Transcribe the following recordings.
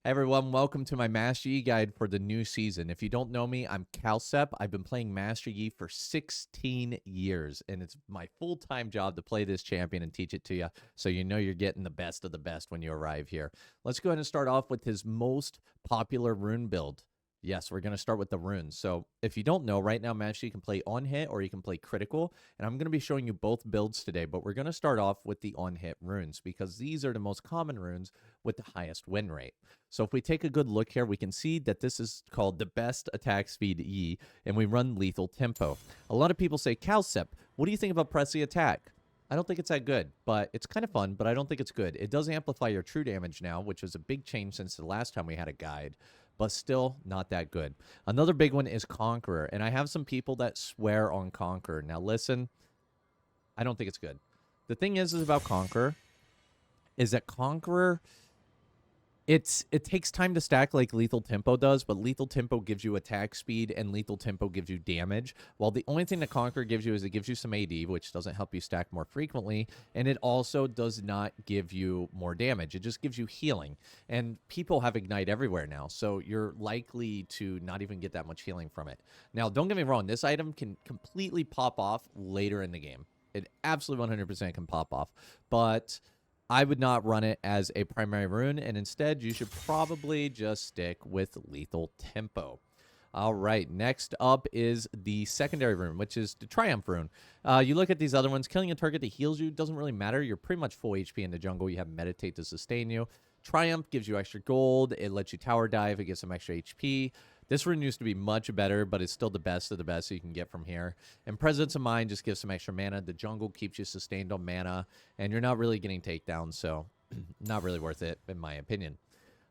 Hey everyone, welcome to my Master Yi guide for the new season. If you don't know me, I'm Cowsep. I've been playing Master Yi for 16 years, and it's my full-time job to play this champion and teach it to you, so you know you're getting the best of the best when you arrive here. Let's go ahead and start off with his most popular rune build. Yes, we're going to start with the runes. So if you don't know, right now, Master Yi can play on-hit or you can play critical, and I'm going to be showing you both builds today, but we're going to start off with the on-hit runes because these are the most common runes with the highest win rate. So if we take a good look here, we can see that this is called the best attack speed Yi, and we run lethal tempo. A lot of people say, Cowsep, what do you think about press the attack? I don't think it's that good, but it's kind of fun, but I don't think it's good. It does amplify your true damage now, which is a big change since the last time we had a guide, but still not that good. Another big one is Conqueror, and I have some people that swear on Conqueror. Now listen, I don't think it's good. The thing is about Conqueror is that Conqueror, it takes time to stack like Lethal Tempo does, but Lethal Tempo gives you attack speed and Lethal Tempo gives you damage. While the only thing that Conqueror gives you is it gives you some AD, which doesn't help you stack more frequently, and it also does not give you more damage. It just gives you healing. And people have Ignite everywhere now, so you're likely to not even get that much healing from it. Now, don't get me wrong, this item can completely pop off later in the game. It absolutely 100% can pop off, but I would not run it as a primary rune, and instead you should probably just stick with Lethal Tempo. All right, next up is the secondary rune, which is the Triumph rune. You look at these other ones, killing a target that heals you doesn't really matter. You're pretty much full HP in the jungle. You have Meditate to sustain you. Triumph gives you extra gold. It lets you tower dive. It gives some extra HP. This rune used to be much better, but it's still the best of the best you can get from here. And Presence of Mind just gives some extra mana. The jungle keeps you sustained on mana, and you're not really getting takedowns, so not really worth it, in my opinion.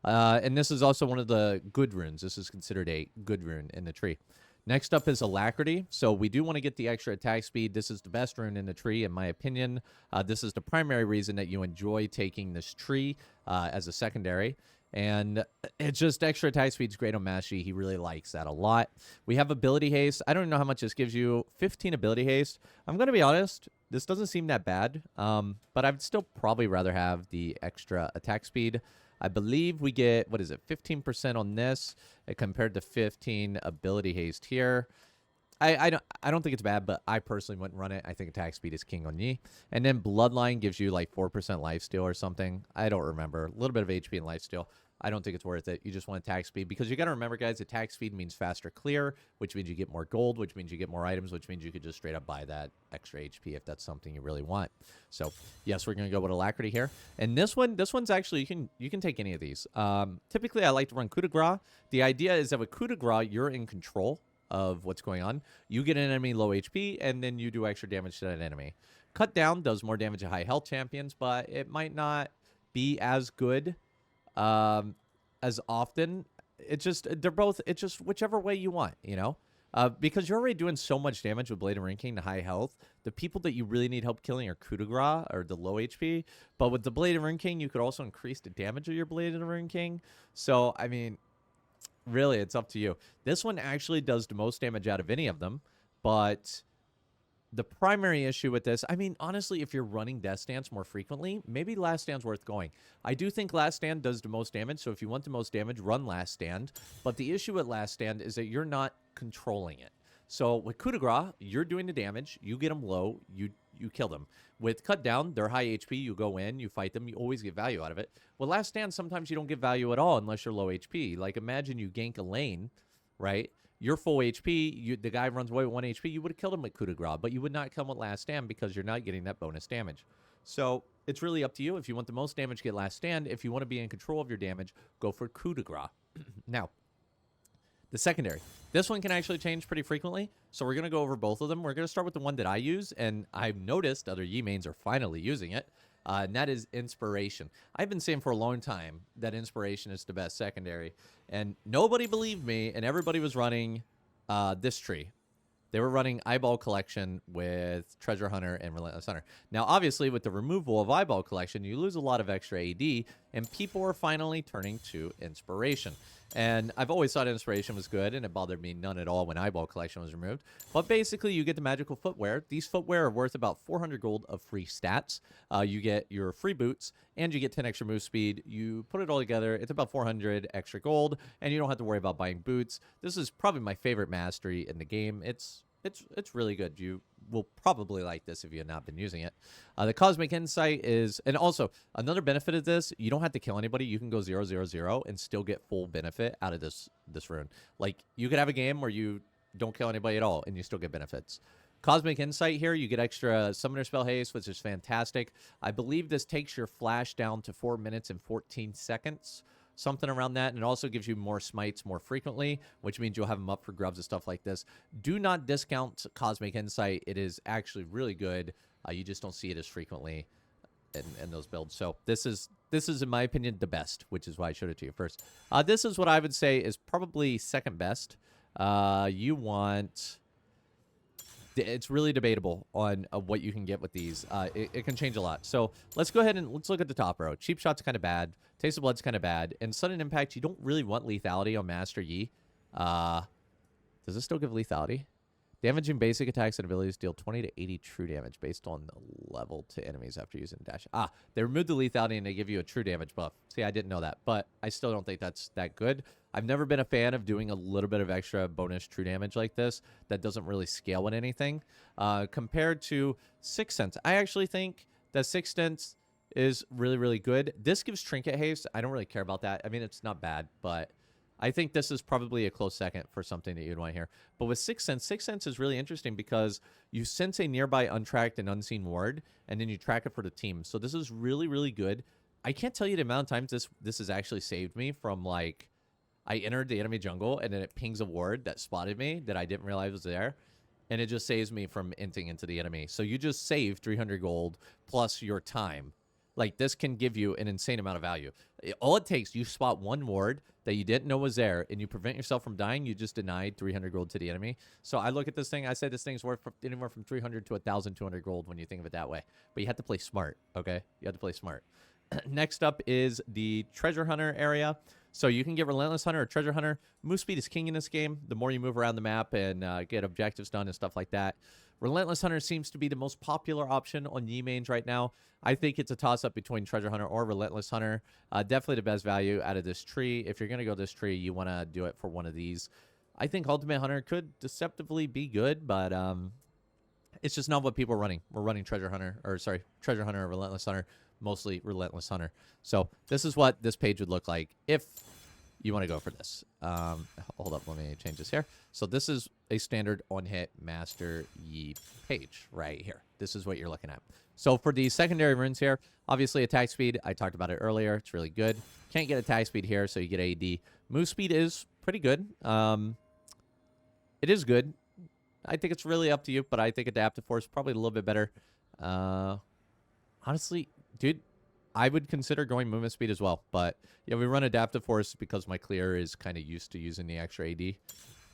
And this is also one of the good runes. This is considered a good rune in the tree. Next up is Alacrity. So we do want to get the extra attack speed. This is the best rune in the tree, in my opinion. This is the primary reason that you enjoy taking this tree as a secondary. And it's just extra attack speed is great on Master Yi. He really likes that a lot. We have ability haste. I don't know how much this gives you. 15 ability haste. I'm going to be honest. This doesn't seem that bad. But I'd still probably rather have the extra attack speed. I believe we get, what is it, 15% on this compared to 15 ability haste here. I don't think it's bad, but I personally wouldn't run it. I think attack speed is king on Yi. And then Bloodline gives you like 4% lifesteal or something. I don't remember. A little bit of HP and lifesteal. I don't think it's worth it. You just want attack speed because you got to remember, guys, attack speed means faster clear, which means you get more gold, which means you get more items, which means you could just straight up buy that extra HP if that's something you really want. So, yes, we're going to go with Alacrity here. And this one's actually, you can take any of these. Typically, I like to run Coup de Grace. The idea is that with Coup de Grace, you're in control of what's going on. You get an enemy low HP, and then you do extra damage to that enemy. Cut Down does more damage to high health champions, but it might not be as good as often. It's just whichever way you want, you know? Because you're already doing so much damage with Blade of Ruin King to high health. The people that you really need help killing are Coup de Grace or the low HP. But with the Blade of Ruin King, you could also increase the damage of your Blade of Ruin King. So, I mean, really, it's up to you. This one actually does the most damage out of any of them, but the primary issue with this, I mean, honestly, if you're running Death Stance more frequently, maybe Last Stand's worth going. I do think Last Stand does the most damage, so if you want the most damage, run Last Stand. But the issue with Last Stand is that you're not controlling it. So with Coup de Grace, you're doing the damage, you get them low, you kill them. With Cut Down, they're high HP, you go in, you fight them, you always get value out of it. With Last Stand, sometimes you don't get value at all unless you're low HP. Like, imagine you gank a lane, right? You're full HP, the guy runs away with 1 HP, you would have killed him with Coup de Grace, but you would not come with Last Stand because you're not getting that bonus damage. So it's really up to you. If you want the most damage, get Last Stand. If you want to be in control of your damage, go for Coup de Grace. Now, the secondary. This one can actually change pretty frequently, so we're going to go over both of them. We're going to start with the one that I use, and I've noticed other Yi mains are finally using it, and that is Inspiration. I've been saying for a long time that Inspiration is the best secondary, and nobody believed me, and everybody was running this tree. They were running Eyeball Collection with Treasure Hunter and Relentless Hunter. Now, obviously, with the removal of Eyeball Collection, you lose a lot of extra AD, and people are finally turning to Inspiration. And I've always thought Inspiration was good, and it bothered me none at all when Eyeball Collection was removed. But basically, you get the magical footwear. These footwear are worth about 400 gold of free stats. You get your free boots, and you get 10 extra move speed. You put it all together, it's about 400 extra gold, and you don't have to worry about buying boots. This is probably my favorite mastery in the game. It's really good. You will probably like this if you have not been using it. The Cosmic Insight is, and also another benefit of this, you don't have to kill anybody. You can go 0-0-0 and still get full benefit out of this rune. Like, you could have a game where you don't kill anybody at all and you still get benefits. Cosmic Insight here, you get extra Summoner Spell Haste, which is fantastic. I believe this takes your flash down to 4 minutes and 14 seconds. Something around that, and it also gives you more smites more frequently, which means you'll have them up for grubs and stuff like this. Do not discount Cosmic Insight. It is actually really good. You just don't see it as frequently in those builds. So this is, in my opinion, the best, which is why I showed it to you first. This is what I would say is probably second best. You want... It's really debatable on what you can get with these. It can change a lot. So let's go ahead and let's look at the top row. Cheap Shot's kind of bad. Taste of Blood's kind of bad. And Sudden Impact, you don't really want lethality on Master Yi. Does this still give lethality? Damaging basic attacks and abilities deal 20 to 80 true damage based on the level to enemies after using dash. They removed the lethality and they give you a true damage buff. See, I didn't know that, but I still don't think that's that good. I've never been a fan of doing a little bit of extra bonus true damage like this. That doesn't really scale with anything. Compared to Sixth Sense, I actually think that Sixth Sense is really, really good. This gives Trinket Haste. I don't really care about that. I mean, it's not bad, but I think this is probably a close second for something that you'd want here. But with Sixth Sense is really interesting because you sense a nearby untracked and unseen ward, and then you track it for the team. So this is really, really good. I can't tell you the amount of times this has actually saved me from, like, I entered the enemy jungle, and then it pings a ward that spotted me that I didn't realize was there, and it just saves me from inting into the enemy. So you just save 300 gold plus your time. Like, this can give you an insane amount of value. All it takes, you spot one ward that you didn't know was there, and you prevent yourself from dying, you just denied 300 gold to the enemy. So I look at this thing, I say this thing's worth anywhere from 300 to 1,200 gold when you think of it that way. But you have to play smart, okay? You have to play smart. Next up is the Treasure Hunter area. So you can get Relentless Hunter or Treasure Hunter. Move speed is king in this game. The more you move around the map and get objectives done and stuff like that. Relentless Hunter seems to be the most popular option on Yi mains right now. I think it's a toss-up between Treasure Hunter or Relentless Hunter. Definitely the best value out of this tree. If you're going to go this tree, you want to do it for one of these. I think Ultimate Hunter could deceptively be good, but it's just not what people are running. We're running Treasure Hunter or Relentless Hunter, mostly Relentless Hunter. So this is what this page would look like if you want to go for this. Hold up, let me change this here. So this is a standard on-hit Master Yi page right here. This is what you're looking at. So for the secondary runes here, obviously attack speed, I talked about it earlier. It's really good. Can't get attack speed here, so you get AD. Move speed is pretty good. It is good. I think it's really up to you, but I think Adaptive Force is probably a little bit better. Honestly, dude, I would consider going movement speed as well. But yeah, we run Adaptive Force because my clear is kind of used to using the extra AD.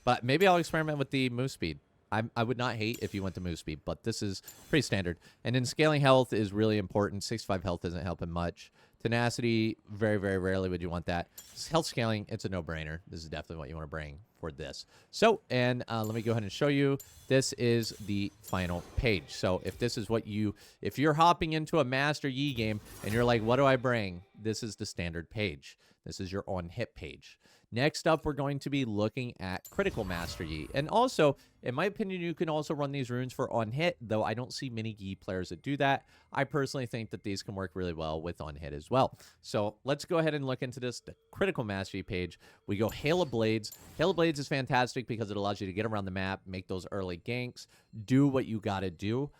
But maybe I'll experiment with the move speed. I would not hate if you went to move speed, but this is pretty standard. And then scaling health is really important. 65 health isn't helping much. Tenacity, very, very rarely would you want that. Health scaling, it's a no-brainer. This is definitely what you want to bring for this. So, and let me go ahead and show you. This is the final page. So if this is what if you're hopping into a Master Yi game and you're like, what do I bring? This is the standard page. This is your on-hit page. Next up, we're going to be looking at Critical Master Yi. And also, in my opinion, you can also run these runes for on-hit, though I don't see many Yi players that do that. I personally think that these can work really well with on-hit as well. So let's go ahead and look into this. The Critical Master Yi page, we go Hail of Blades. Hail of Blades is fantastic because it allows you to get around the map, make those early ganks, do what you got to do.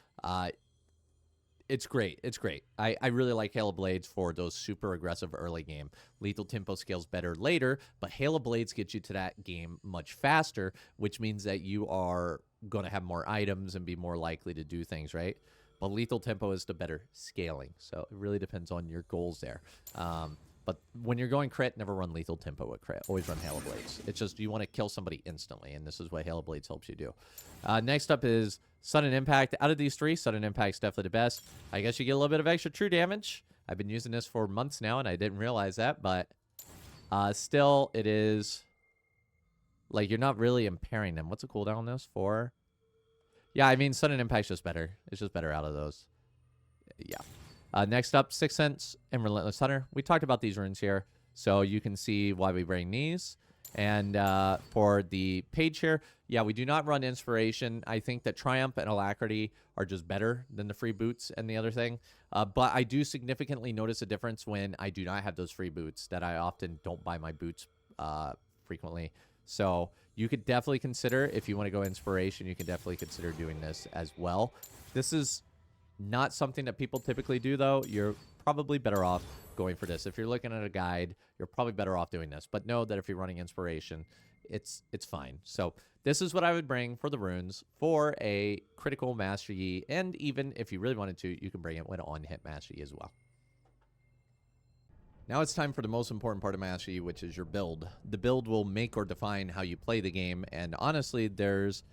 It's great. It's great. I really like Hail of Blades for those super aggressive early game. Lethal Tempo scales better later, but Hail of Blades gets you to that game much faster, which means that you are going to have more items and be more likely to do things, right? But Lethal Tempo is the better scaling, so it really depends on your goals there. But when you're going crit, never run Lethal Tempo with crit. Always run Hail of Blades. It's just you want to kill somebody instantly, and this is what Hail of Blades helps you do. Next up is Sudden Impact. Out of these three, Sudden Impact's definitely the best. I guess you get a little bit of extra true damage. I've been using this for months now, and I didn't realize that, but still, it is like you're not really impairing them. What's the cooldown on this? 4? Yeah, I mean, sudden impact's just better. It's just better out of those. Yeah. Next up, Sixth Sense and Relentless Hunter. We talked about these runes here, so you can see why we bring these. And for the page here, yeah, we do not run Inspiration. I think that Triumph and Alacrity are just better than the free boots and the other thing. But I do significantly notice a difference when I do not have those free boots, that I often don't buy my boots frequently. So you could definitely consider, if you want to go Inspiration, you can definitely consider doing this as well. This is not something that people typically do, though. You're probably better off going for this. If you're looking at a guide, you're probably better off doing this. But know that if you're running Inspiration, it's fine. So this is what I would bring for the runes for a critical Master Yi. And even if you really wanted to, you can bring it when on hit Master Yi as well. Now it's time for the most important part of Master Yi, which is your build. The build will make or define how you play the game. And honestly, there's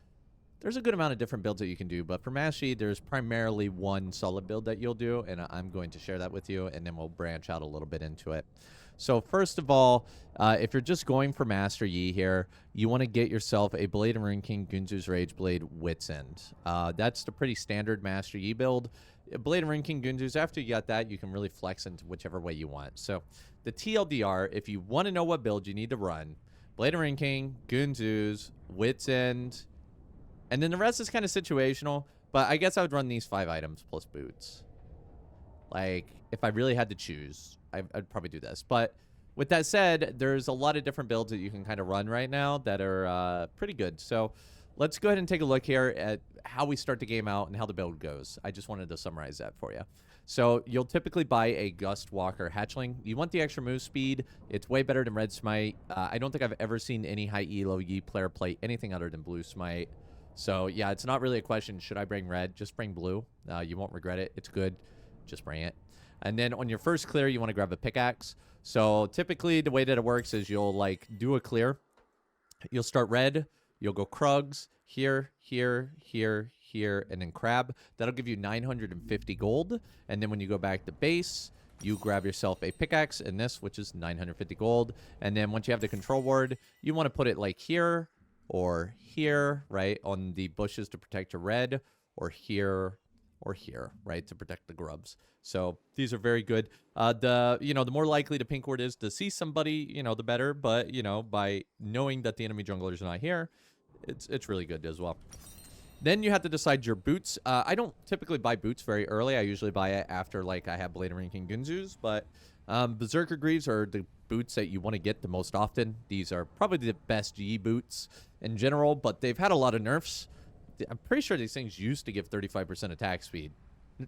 a good amount of different builds that you can do, but for Master Yi, there's primarily one solid build that you'll do, and I'm going to share that with you, and then we'll branch out a little bit into it. So first of all, if you're just going for Master Yi here, you want to get yourself a Blade of Rune King Gunzu's Rage Blade Wits End. That's the pretty standard Master Yi build. Blade of Rune King Gunzu's, after you got that, you can really flex into whichever way you want. So the TLDR, if you want to know what build you need to run, Blade of Rune King, Gunzu's, Wits End, and then the rest is kind of situational, but I guess I would run these 5 items plus boots. Like, if I really had to choose, I'd probably do this. But with that said, there's a lot of different builds that you can kind of run right now that are pretty good. So let's go ahead and take a look here at how we start the game out and how the build goes. I just wanted to summarize that for you. So you'll typically buy a Gust Walker Hatchling. You want the extra move speed. It's way better than Red Smite. I don't think I've ever seen any high elo Yi player play anything other than Blue Smite. So, yeah, it's not really a question, should I bring red? Just bring blue. You won't regret it. It's good. Just bring it. And then on your first clear, you want to grab a pickaxe. So, typically, the way that it works is you'll, like, do a clear. You'll start red. You'll go Krugs. Here, here, here, here, and then crab. That'll give you 950 gold. And then when you go back to base, you grab yourself a pickaxe in this, which is 950 gold. And then once you have the control ward, you want to put it, like, here, or here, right, on the bushes to protect your red, or here, right, to protect the grubs. So these are very good. The more likely the pink ward is to see somebody, the better. But, by knowing that the enemy jungler is not here, it's really good as well. Then you have to decide your boots. I don't typically buy boots very early. I usually buy it after, like, I have Blade of Rune King Gunzu's, but Berserker Greaves are the boots that you want to get the most often. These are probably the best Yi boots in general, but they've had a lot of nerfs. I'm pretty sure these things used to give 35% attack speed.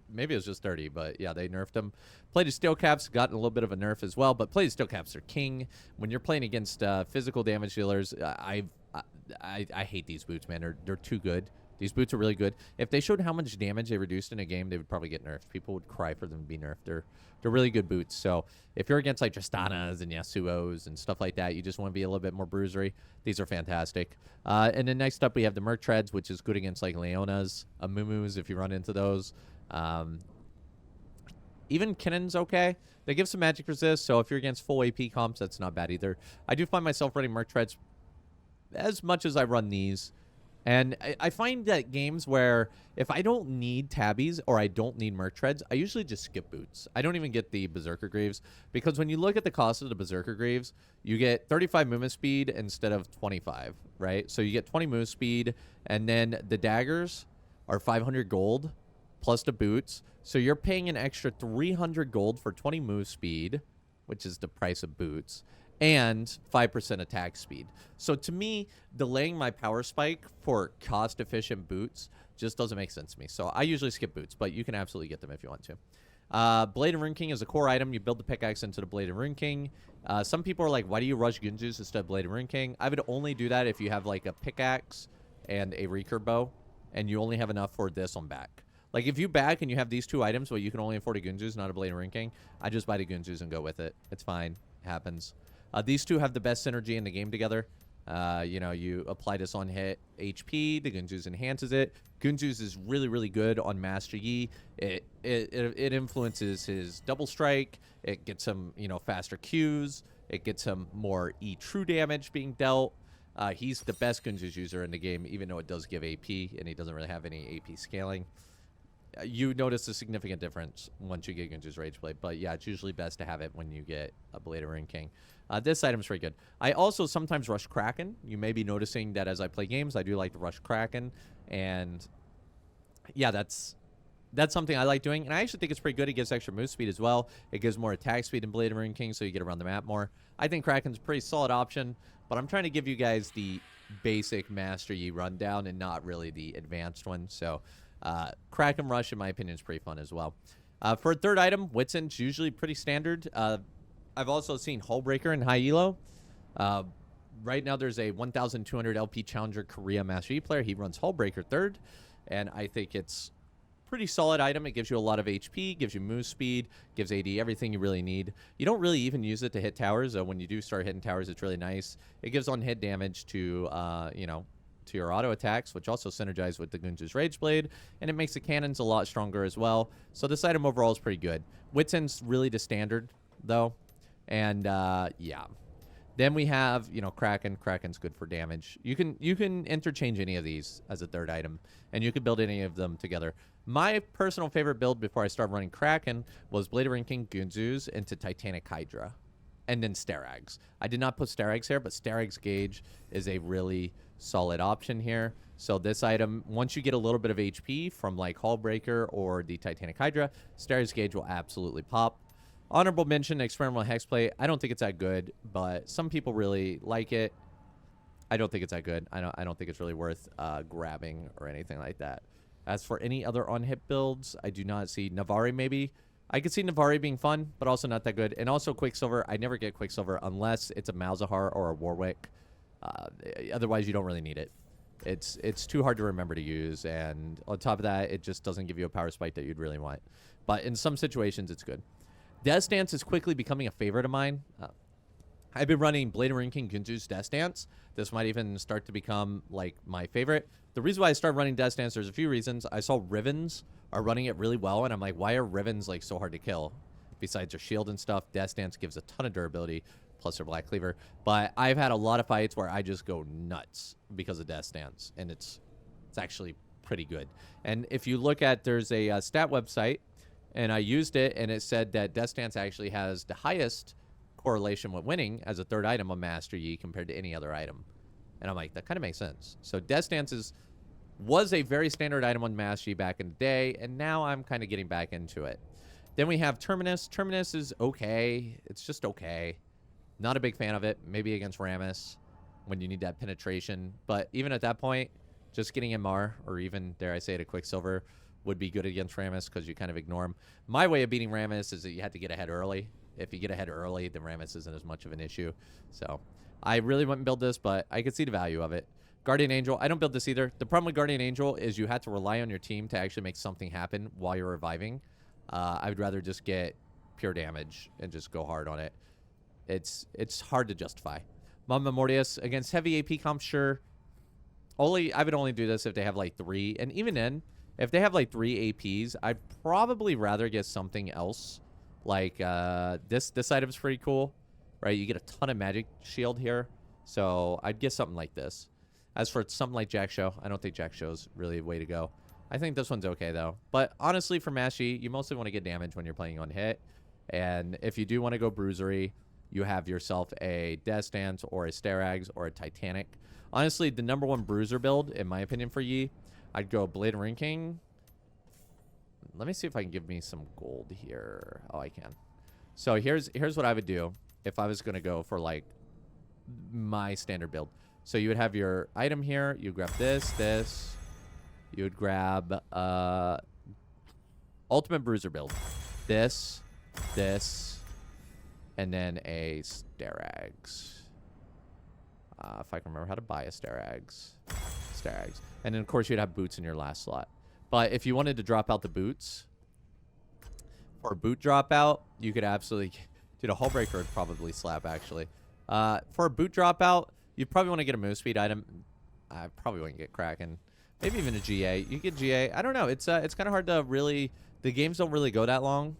Maybe it was just 30, but yeah, they nerfed them. Plated Steel Caps gotten a little bit of a nerf as well, but Plated Steel Caps are king. When you're playing against physical damage dealers, I hate these boots, man. They're too good. These boots are really good. If they showed how much damage they reduced in a game, they would probably get nerfed. People would cry for them to be nerfed. They're really good boots. So if you're against like Tristanas and Yasuos and stuff like that, you just want to be a little bit more bruisery, these are fantastic. And then next up, we have the Merc Treads, which is good against like Leonas, Amumus if you run into those. Even Kinnon's okay. They give some magic resist, so if you're against full AP comps, that's not bad either. I do find myself running Merc Treads as much as I run these. And I find that games where if I don't need tabbies or I don't need Merc Treads, I usually just skip boots. I don't even get the Berserker Greaves, because when you look at the cost of the Berserker Greaves, you get 35 movement speed instead of 25, right? So you get 20 move speed, and then the daggers are 500 gold plus the boots. So you're paying an extra 300 gold for 20 move speed, which is the price of boots, and 5% attack speed. So to me, delaying my power spike for cost-efficient boots just doesn't make sense to me. So I usually skip boots, but you can absolutely get them if you want to. Blade of Rune King is a core item. You build the pickaxe into the Blade of Rune King. Some people are like, why do you rush Gunzu's instead of Blade of Rune King? I would only do that if you have like a pickaxe and a recurve bow, and you only have enough for this on back. Like, if you back and you have these two items, but you can only afford a Gunzu's, not a Blade of Rune King, I just buy the Gunzu's and go with it. It's fine. It happens. These two have the best synergy in the game together. You know, you apply this on hit HP. The Gunzus enhances it. Gunzus is really, really good on Master Yi. It influences his double strike. It gets him, you know, faster Qs. It gets him more E true damage being dealt. He's the best Gunzus user in the game, even though it does give AP, and he doesn't really have any AP scaling. You notice a significant difference once you get Gunzus Rageblade, but yeah, it's usually best to have it when you get a Blade of Ruin King. This item's pretty good. I also sometimes rush Kraken. You may be noticing that as I play games, I do like to rush Kraken, and yeah, that's something I like doing, and I actually think it's pretty good. It gives extra move speed as well. It gives more attack speed in Blade of Ruin King, so you get around the map more. I think Kraken's a pretty solid option, but I'm trying to give you guys the basic Master Yi rundown and not really the advanced one, so Kraken Rush, in my opinion, is pretty fun as well. For a third item, Whitsun's usually pretty standard. I've also seen Hullbreaker in high elo. Right now, there's a 1,200 LP Challenger Korea Master Yi player. He runs Hullbreaker third, and I think it's pretty solid item. It gives you a lot of HP, gives you move speed, gives AD everything you really need. You don't really even use it to hit towers. When you do start hitting towers, it's really nice. It gives on-hit damage to, you know, to your auto attacks, which also synergize with the Gunzus Rageblade, and it makes the cannons a lot stronger as well. So this item overall is pretty good. Whitsun's really the standard, though, and yeah. Then we have, you know, Kraken. Kraken's good for damage. You can interchange any of these as a third item, and you can build any of them together. My personal favorite build before I started running Kraken was Blade of Ruin King Gunzus into Titanic Hydra, and then Starags. I did not put Starags here, but Starags Gauge is a really solid option here. So this item, once you get a little bit of HP from like Hullbreaker or the Titanic Hydra, Starags Gauge will absolutely pop. Honorable mention, Experimental Hexplate. I don't think it's that good, but some people really like it. I don't think it's that good. I don't think it's really worth grabbing or anything like that. As for any other on-hit builds, I do not see Navari maybe. I could see Navari being fun, but also not that good. And also Quicksilver. I never get Quicksilver unless it's a Malzahar or a Warwick. Otherwise, you don't really need it. It's too hard to remember to use, and on top of that, it just doesn't give you a power spike that you'd really want. But in some situations, it's good. Death Dance is quickly becoming a favorite of mine. I've been running Blade of Ruin King Gunzus Death Dance. This might even start to become like my favorite. The reason why I started running Death Dance, there's a few reasons. I saw Rivens are running it really well, and I'm like, why are Rivens like so hard to kill? Besides their shield and stuff, Death Dance gives a ton of durability, plus their Black Cleaver. But I've had a lot of fights where I just go nuts because of Death Dance, and it's actually pretty good. And if you look at, there's a stat website, and I used it, and it said that Death Dance actually has the highest correlation with winning as a third item on Master Yi compared to any other item. And I'm like, that kind of makes sense. So Death Dance was a very standard item on Master Yi back in the day, and now I'm kind of getting back into it. Then we have Terminus. Terminus is okay. It's just okay. Not a big fan of it. Maybe against Rammus when you need that penetration. But even at that point, just getting MR, or even, dare I say it, a Quicksilver, would be good against Rammus because you kind of ignore him. My way of beating Rammus is that you have to get ahead early. If you get ahead early, then Rammus isn't as much of an issue. So I really wouldn't build this, but I could see the value of it. Guardian Angel, I don't build this either. The problem with Guardian Angel is you have to rely on your team to actually make something happen while you're reviving. I would rather just get pure damage and just go hard on it. It's hard to justify. Mama Mortius against heavy AP comp, sure. I would only do this if they have like 3, and even then, if they have like 3 APs, I'd probably rather get something else. Like this item's pretty cool, right? You get a ton of magic shield here, so I'd get something like this. As for something like Jack Show, I don't think Jack Show's really a way to go. I think this one's okay though. But honestly, for Master Yi, you mostly want to get damage when you're playing on hit, and if you do want to go bruisery, you have yourself a Death Dance or a Starags or a Titanic. Honestly, the #1 bruiser build, in my opinion, for Yi, I'd go Blade of Ruin King. Let me see if I can give me some gold here. Oh, I can. So here's what I would do if I was going to go for like my standard build. So you would have your item here. You grab this. You would grab Ultimate Bruiser build. This, and then a Starags. If I can remember how to buy a Starags. And then, of course, you'd have boots in your last slot. But if you wanted to drop out the boots, for a boot dropout, you could absolutely... Dude, a Hullbreaker would probably slap, actually. For a boot dropout, You probably want to get a move speed item. I probably wouldn't get Kraken. Maybe even a GA. You get GA. I don't know. It's kind of hard to really... The games don't really go that long.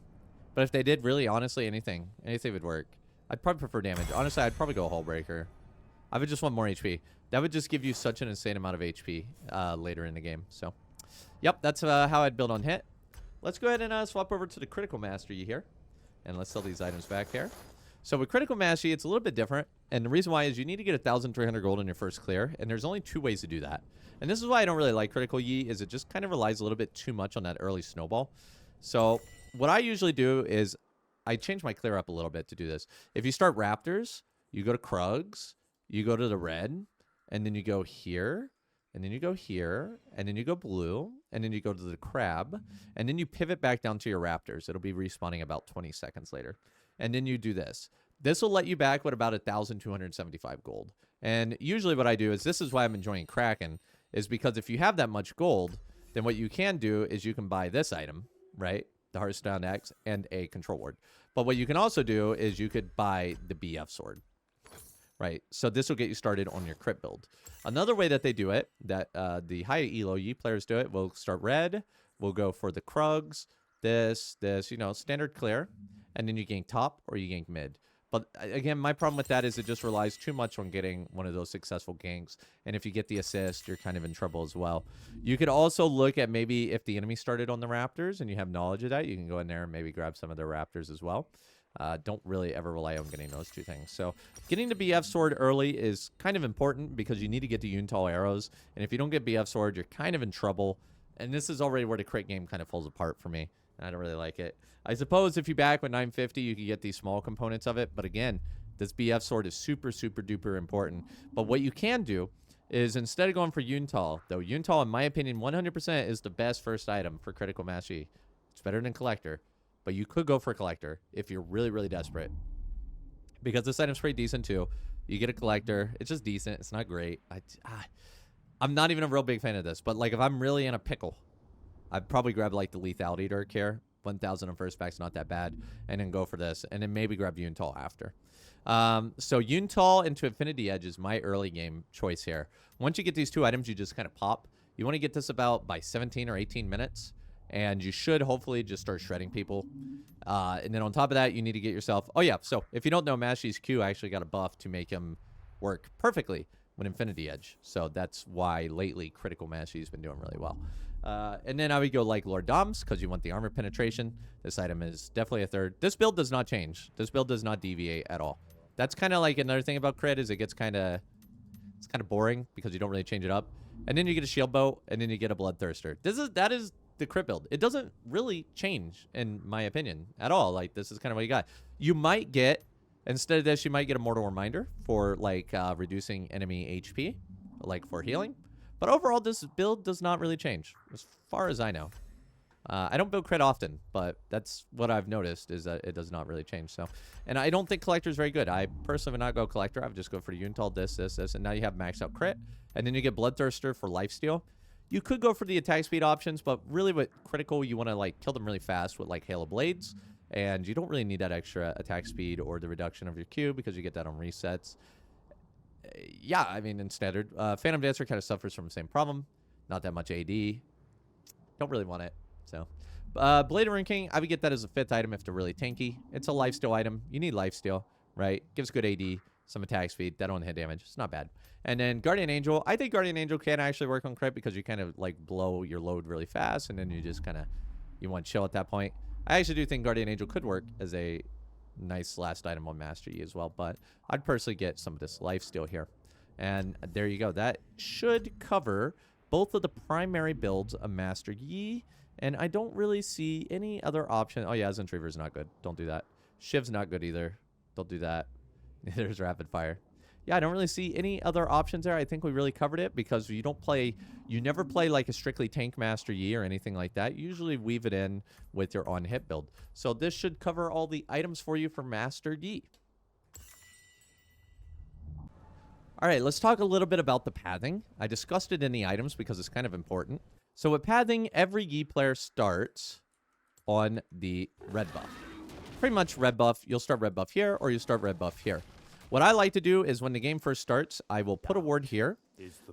But if they did, really, honestly, anything would work. I'd probably prefer damage. Honestly, I'd probably go Hull Breaker. I would just want more HP. That would just give you such an insane amount of HP later in the game. So, yep, that's how I'd build on hit. Let's go ahead and swap over to the Critical Mastery here. And let's sell these items back here. So with Critical Mastery, it's a little bit different. And the reason why is you need to get 1,300 gold in your first clear. And there's only 2 ways to do that. And this is why I don't really like Critical Yi, is it just kind of relies a little bit too much on that early snowball. So what I usually do is I change my clear up a little bit to do this. If you start Raptors, you go to Krugs, you go to the red, and then you go here, and then you go here, and then you go blue, and then you go to the crab, and then you pivot back down to your Raptors. It'll be respawning about 20 seconds later. And then you do this. This will let you back with about 1,275 gold. And usually what I do is, this is why I'm enjoying Kraken, is because if you have that much gold, then what you can do is you can buy this item, right? The Hearthstone X and a Control Ward. But what you can also do is you could buy the BF sword, right? So this will get you started on your crit build. Another way that they do it, that the high elo Yi players do it, we'll start red, we'll go for the Krugs, this, you know, standard clear, and then you gank top or you gank mid. But again, my problem with that is it just relies too much on getting one of those successful ganks. And if you get the assist, you're kind of in trouble as well. You could also look at maybe if the enemy started on the Raptors and you have knowledge of that, you can go in there and maybe grab some of their Raptors as well. Don't really ever rely on getting those 2 things. So getting the BF sword early is kind of important because you need to get the Yuntal arrows. And if you don't get BF sword, you're kind of in trouble. And this is already where the crit game kind of falls apart for me. I don't really like it. I suppose if you back with 950, you can get these small components of it. But again, this BF sword is super, super duper important. But what you can do is instead of going for Yuntal, though Yuntal, in my opinion, 100% is the best first item for Critical Mastery. It's better than Collector. But you could go for Collector if you're really, really desperate. Because this item's pretty decent too. You get a Collector. It's just decent. It's not great. I'm not even a real big fan of this. But like if I'm really in a pickle, I'd probably grab like the Lethality Dirk here. 1,000 on first back's not that bad. And then go for this. And then maybe grab Yuntal after. So Yuntal into Infinity Edge is my early game choice here. Once you get these 2 items, you just kind of pop. You want to get this about by 17 or 18 minutes. And you should hopefully just start shredding people. And then on top of that, you need to get yourself... Oh, yeah. So if you don't know, Mashy's Q actually got a buff to make him work perfectly with Infinity Edge. So that's why lately Critical Mashy's been doing really well. And then I would go like Lord Doms because you want the armor penetration. This item is definitely a 3rd. This build does not change. This build does not deviate at all. That's kind of like another thing about crit is it gets kind of... It's kind of boring because you don't really change it up. And then you get a shield bow and then you get a bloodthirster. That is the crit build. It doesn't really change in my opinion at all. Like this is kind of what you got. You might get, instead of this, you might get a Mortal Reminder for like reducing enemy HP, like for healing. But overall, this build does not really change, as far as I know. I don't build crit often, but that's what I've noticed is that it does not really change. So, and I don't think Collector is very good. I personally would not go Collector. I would just go for the Yuntal, this, and now you have maxed out crit. And then you get Bloodthirster for lifesteal. You could go for the attack speed options, but really with Critical, you want to like kill them really fast with like Hail of Blades. And you don't really need that extra attack speed or the reduction of your Q because you get that on resets. Yeah, I mean, in standard. Phantom Dancer kind of suffers from the same problem. Not that much AD. Don't really want it. So, Blade of Rune King, I would get that as a 5th item if they're really tanky. It's a lifesteal item. You need lifesteal, right? Gives good AD, some attack speed. That don't hit damage. It's not bad. And then Guardian Angel. I think Guardian Angel can actually work on crit because you kind of like blow your load really fast. And then you just kind of, you want to chill at that point. I actually do think Guardian Angel could work as a nice last item on Master Yi as well. But I'd personally get some of this lifesteal here. And there you go. That should cover both of the primary builds of Master Yi. And I don't really see any other option. Oh, yeah, Zentriver is not good. Don't do that. Shiv's not good either. Don't do that. There's Rapid Fire. Yeah, I don't really see any other options there. I think we really covered it because you never play like a strictly tank Master Yi or anything like that. You usually weave it in with your on-hit build. So this should cover all the items for you for Master Yi. All right, let's talk a little bit about the pathing. I discussed it in the items because it's kind of important. So with pathing, every Yi player starts on the red buff. Pretty much red buff. You'll start red buff here or you start red buff here. What I like to do is when the game first starts, I will put a ward here.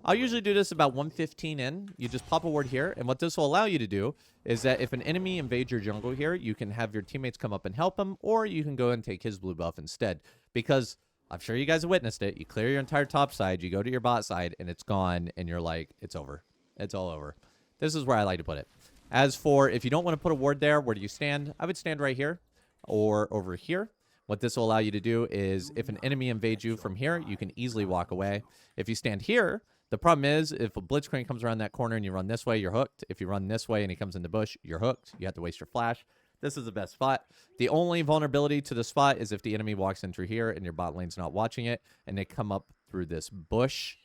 I'll usually do this about 115 in. You just pop a ward here, and what this will allow you to do is that if an enemy invades your jungle here, you can have your teammates come up and help him, or you can go and take his blue buff instead. Because I'm sure you guys have witnessed it. You clear your entire top side, you go to your bot side, and it's gone, and you're like, it's over. It's all over. This is where I like to put it. As for if you don't want to put a ward there, where do you stand? I would stand right here or over here. What this will allow you to do is if an enemy invades you from here, you can easily walk away. If you stand here, the problem is if a blitzcrank comes around that corner and you run this way, you're hooked. If you run this way and he comes in the bush, you're hooked. You have to waste your flash. This is the best spot. The only vulnerability to the spot is if the enemy walks in through here and your bot lane's not watching it and they come up through this bush.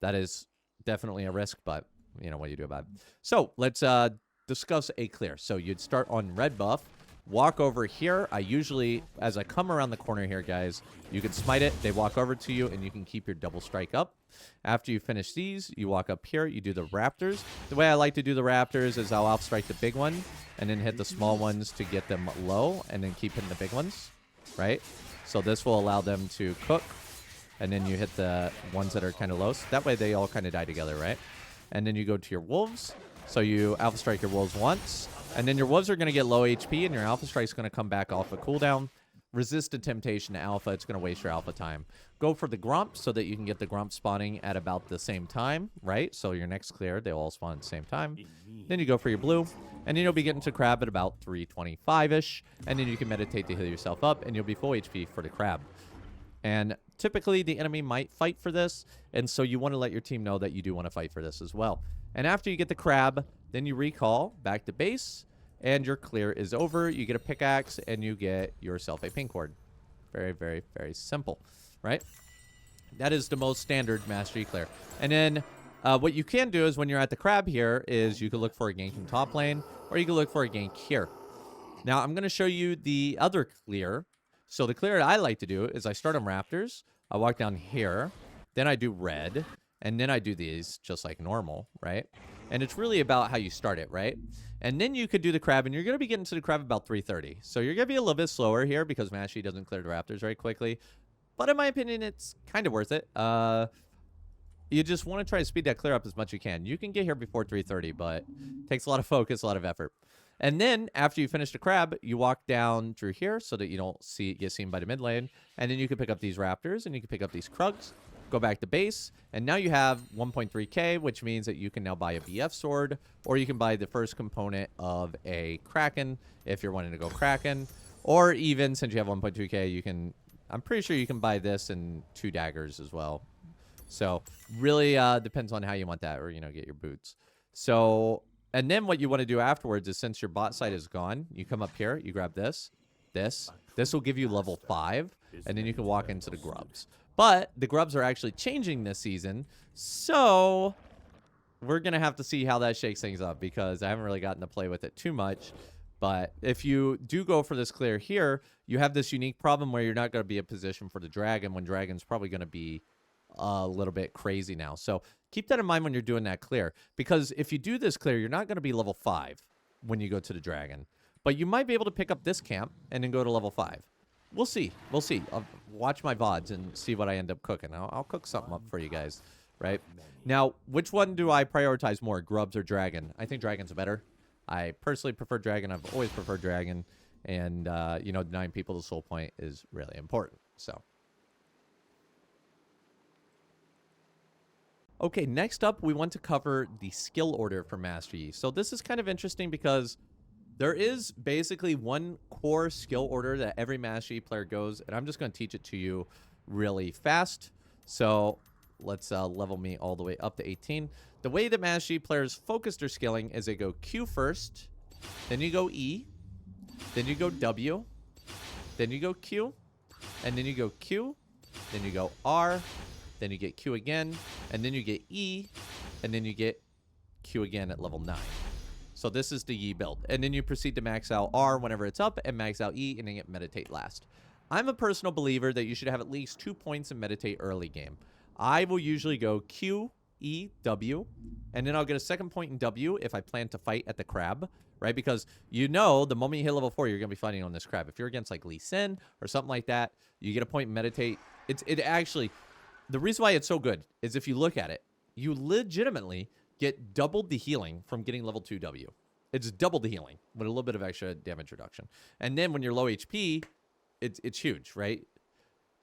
That is definitely a risk, but you know what you do about it. So let's discuss a clear. So you'd start on red buff. Walk over here. I usually, as I come around the corner here, guys, you can smite it. They walk over to you, and you can keep your double strike up. After you finish these, you walk up here. You do the raptors. The way I like to do the raptors is I'll strike the big one, and then hit the small ones to get them low, and then keep hitting the big ones, right? So this will allow them to cook, and then you hit the ones that are kind of low. So that way they all kind of die together, right? And then you go to your wolves. So you alpha strike your wolves once. And then your wolves are going to get low HP, and your alpha strike's going to come back off a cooldown. Resist the temptation to alpha. It's going to waste your alpha time. Go for the grump so that you can get the grump spawning at about the same time, right? So your next clear, they'll all spawn at the same time. Then you go for your blue, and then you'll be getting to crab at about 325-ish. And then you can meditate to heal yourself up, and you'll be full HP for the crab. And typically, the enemy might fight for this, and so you want to let your team know that you do want to fight for this as well. And after you get the crab, then you recall back to base, and your clear is over. You get a pickaxe, and you get yourself a pink ward. Very, very, very simple, right? That is the most standard mastery clear. And then what you can do is when you're at the crab here is you can look for a gank in top lane, or you can look for a gank here. Now, I'm going to show you the other clear. So the clear that I like to do is I start on raptors. I walk down here. Then I do red. And then I do these just like normal, right? And it's really about how you start it, right? And then you could do the crab, and you're going to be getting to the crab about 330. So you're going to be a little bit slower here because Mastery doesn't clear the raptors very quickly. But in my opinion, it's kind of worth it. You just want to try to speed that clear up as much as you can. You can get here before 330, but it takes a lot of focus, a lot of effort. And then after you finish the crab, you walk down through here so that you don't get seen by the mid lane. And then you can pick up these raptors, and you can pick up these krugs. Go back to base, and now you have 1.3k, which means that you can now buy a BF sword, or you can buy the first component of a Kraken if you're wanting to go Kraken, or even since you have 1.2k, you can, I'm pretty sure you can buy this and 2 daggers as well. So really depends on how you want that, or, you know, get your boots. So, and then what you want to do afterwards is since your bot side is gone, you come up here, you grab this will give you level 5, and then you can walk into the grubs. But the grubs are actually changing this season, so we're going to have to see how that shakes things up because I haven't really gotten to play with it too much. But if you do go for this clear here, you have this unique problem where you're not going to be in position for the dragon when dragon's probably going to be a little bit crazy now. So keep that in mind when you're doing that clear, because if you do this clear, you're not going to be level 5 when you go to the dragon. But you might be able to pick up this camp and then go to level 5. We'll see. We'll see. I'll watch my VODs and see what I end up cooking. I'll cook something up for you guys, right? Now, which one do I prioritize more, grubs or dragon? I think dragon's better. I personally prefer dragon. I've always preferred dragon. And, you know, denying people the soul point is really important. So. Okay, next up, we want to cover the skill order for Master Yi. So this is kind of interesting because there is basically one core skill order that every Master Yi player goes, and I'm just going to teach it to you really fast. So let's level me all the way up to 18. The way that Master Yi players focus their skilling is they go Q first, then you go E, then you go W, then you go Q, and then you go Q, then you go R, then you get Q again, and then you get E, and then you get Q again at level 9. So this is the Yi build. And then you proceed to max out R whenever it's up and max out E and then get Meditate last. I'm a personal believer that you should have at least 2 points in Meditate early game. I will usually go Q, E, W, and then I'll get a second point in W if I plan to fight at the crab, right? Because you know the moment you hit level 4, you're going to be fighting on this crab. If you're against like Lee Sin or something like that, you get a point in Meditate It actually, the reason why it's so good is if you look at it, you legitimately get doubled the healing from getting level 2 W. It's double the healing with a little bit of extra damage reduction. And then when you're low HP, it's huge, right?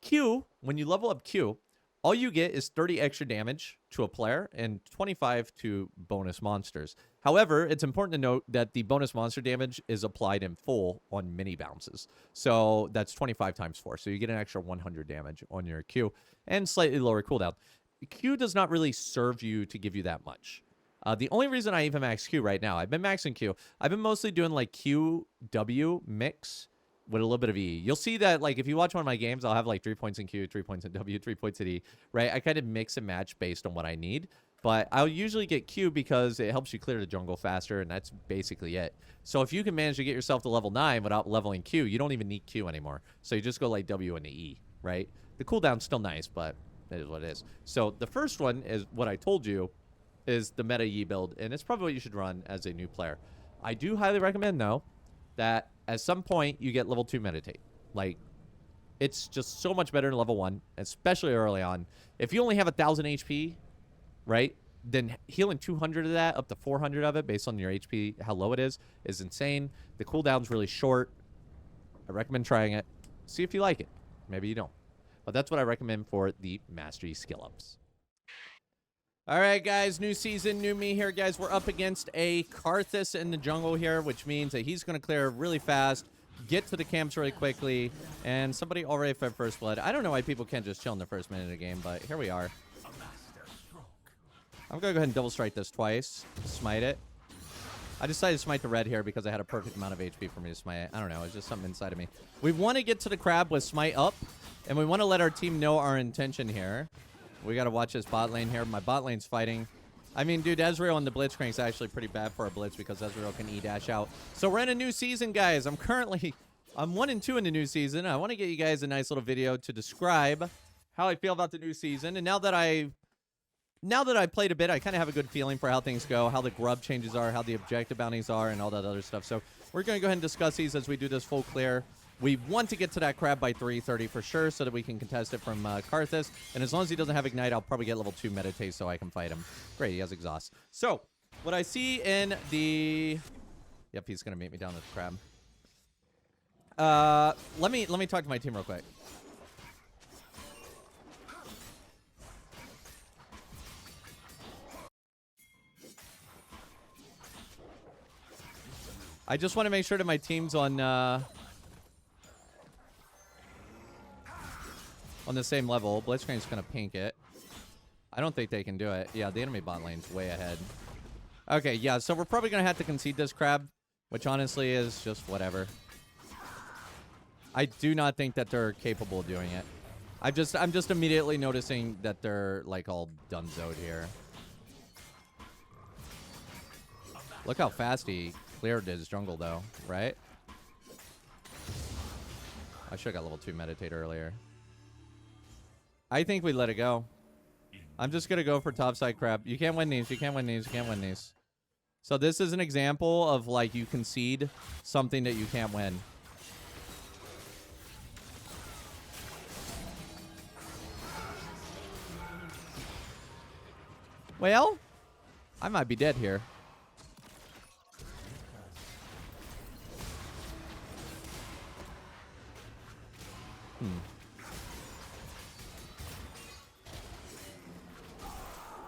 Q, when you level up Q, all you get is 30 extra damage to a player and 25 to bonus monsters. However, it's important to note that the bonus monster damage is applied in full on mini bounces. So that's 25 times 4. So you get an extra 100 damage on your Q and slightly lower cooldown. Q does not really serve you to give you that much. The only reason I even max Q right now, I've been maxing Q. I've been mostly doing like Q, W mix with a little bit of E. You'll see that, like, if you watch one of my games, I'll have like 3 points in Q, 3 points in W, 3 points in E, right? I kind of mix and match based on what I need. But I'll usually get Q because it helps you clear the jungle faster, and that's basically it. So if you can manage to get yourself to level 9 without leveling Q, you don't even need Q anymore. So you just go like W and the E, right? The cooldown's still nice, but it is what it is. So the first one is what I told you is the meta Yi build, and it's probably what you should run as a new player. I do highly recommend, though, that at some point you get level 2 meditate. Like, it's just so much better than level 1, especially early on. If you only have 1,000 HP, right, then healing 200 of that up to 400 of it based on your HP, how low it is insane. The cooldown's really short. I recommend trying it. See if you like it. Maybe you don't. But that's what I recommend for the Mastery skill ups. All right, guys, new season, new me here, guys. We're up against a Karthus in the jungle here, which means that he's going to clear really fast, get to the camps really quickly, and somebody already fed first blood. I don't know why people can't just chill in the first minute of the game, but here we are. I'm going to go ahead and double strike this twice, smite it. I decided to smite the red here because I had a perfect amount of HP for me to smite it. I don't know, it's just something inside of me. We want to get to the crab with smite up, and we want to let our team know our intention here. We got to watch this bot lane here. My bot lane's fighting. I mean, dude, Ezreal on the Blitzcrank is actually pretty bad for a Blitz because Ezreal can E-dash out. So we're in a new season, guys. I'm 1 and 2 in the new season. I want to get you guys a nice little video to describe how I feel about the new season. And now that I played a bit, I kind of have a good feeling for how things go, how the grub changes are, how the objective bounties are, and all that other stuff. So we're going to go ahead and discuss these as we do this full clear. We want to get to that crab by 3:30 for sure so that we can contest it from Karthus. And as long as he doesn't have Ignite, I'll probably get level 2 Meditate so I can fight him. Great, he has Exhaust. So, what I see in the... Yep, he's going to meet me down at the crab. Let me talk to my team real quick. I just want to make sure that my team's on the same level. Blitzcrank's going to pink it. I don't think they can do it. Yeah, the enemy bot lane's way ahead. Okay, yeah, so we're probably going to have to concede this crab, which honestly is just whatever. I do not think that they're capable of doing it. I'm just immediately noticing that they're like all dunzoed here. Look how fast he cleared his jungle though, right? I should have got level 2 meditate earlier. I think we let it go. I'm just going to go for topside crab. You can't win these. You can't win these. You can't win these. So this is an example of like you concede something that you can't win. Well, I might be dead here.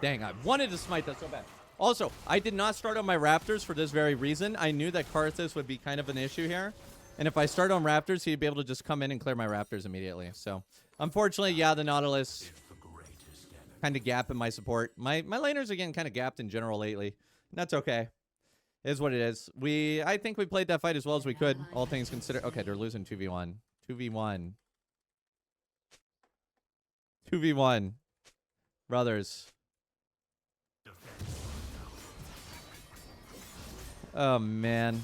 Dang, I wanted to smite that so bad. Also, I did not start on my Raptors for this very reason. I knew that Karthus would be kind of an issue here. And if I start on Raptors, he'd be able to just come in and clear my Raptors immediately. So, unfortunately, yeah, the Nautilus kind of gap in my support. My laners, again, kind of gapped in general lately. That's okay. It is what it is. I think we played that fight as well as we could, all things considered. Okay, they're losing 2v1. 2v1. 2v1. Brothers. Oh, man.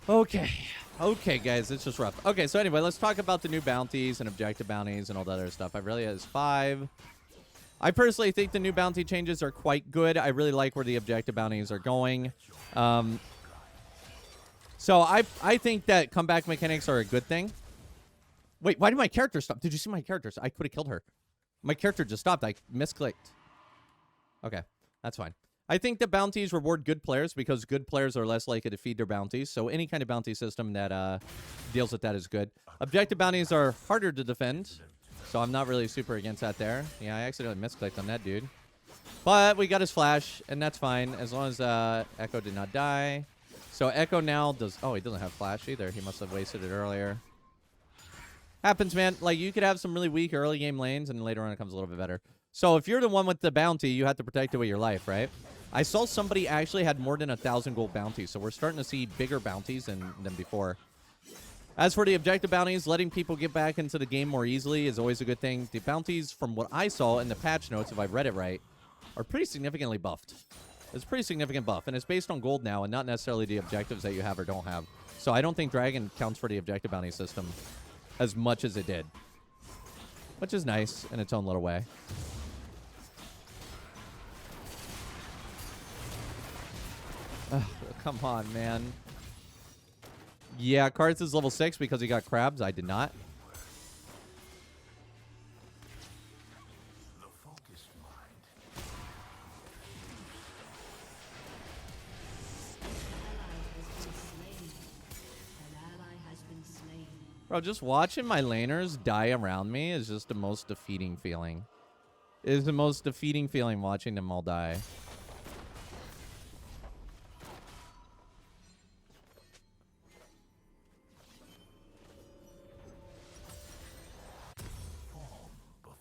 Okay. Okay, guys. It's just rough. Okay, so anyway, let's talk about the new bounties and objective bounties and all that other stuff. I really has 5. I personally think the new bounty changes are quite good. I really like where the objective bounties are going. So I think that comeback mechanics are a good thing. Wait, why did my character stop? Did you see my character? I could have killed her. My character just stopped. I misclicked. Okay, that's fine. I think the bounties reward good players because good players are less likely to feed their bounties. So any kind of bounty system that deals with that is good. Objective bounties are harder to defend. So I'm not really super against that there. Yeah, I accidentally misclicked on that dude. But we got his flash, and that's fine as long as Echo did not die. So Echo now does... Oh, he doesn't have flash either. He must have wasted it earlier. Happens, man. Like, you could have some really weak early game lanes, and later on it comes a little bit better. So if you're the one with the bounty, you have to protect it with your life, right? I saw somebody actually had more than 1,000 gold bounties, so we're starting to see bigger bounties than before. As for the objective bounties, letting people get back into the game more easily is always a good thing. The bounties, from what I saw in the patch notes, if I read it right, are pretty significantly buffed. It's a pretty significant buff, and it's based on gold now and not necessarily the objectives that you have or don't have. So I don't think Dragon counts for the objective bounty system as much as it did, which is nice in its own little way. Ugh, come on, man. Yeah, Karthus is level 6 because he got crabs. I did not. Bro, just watching my laners die around me is just the most defeating feeling. It is the most defeating feeling watching them all die.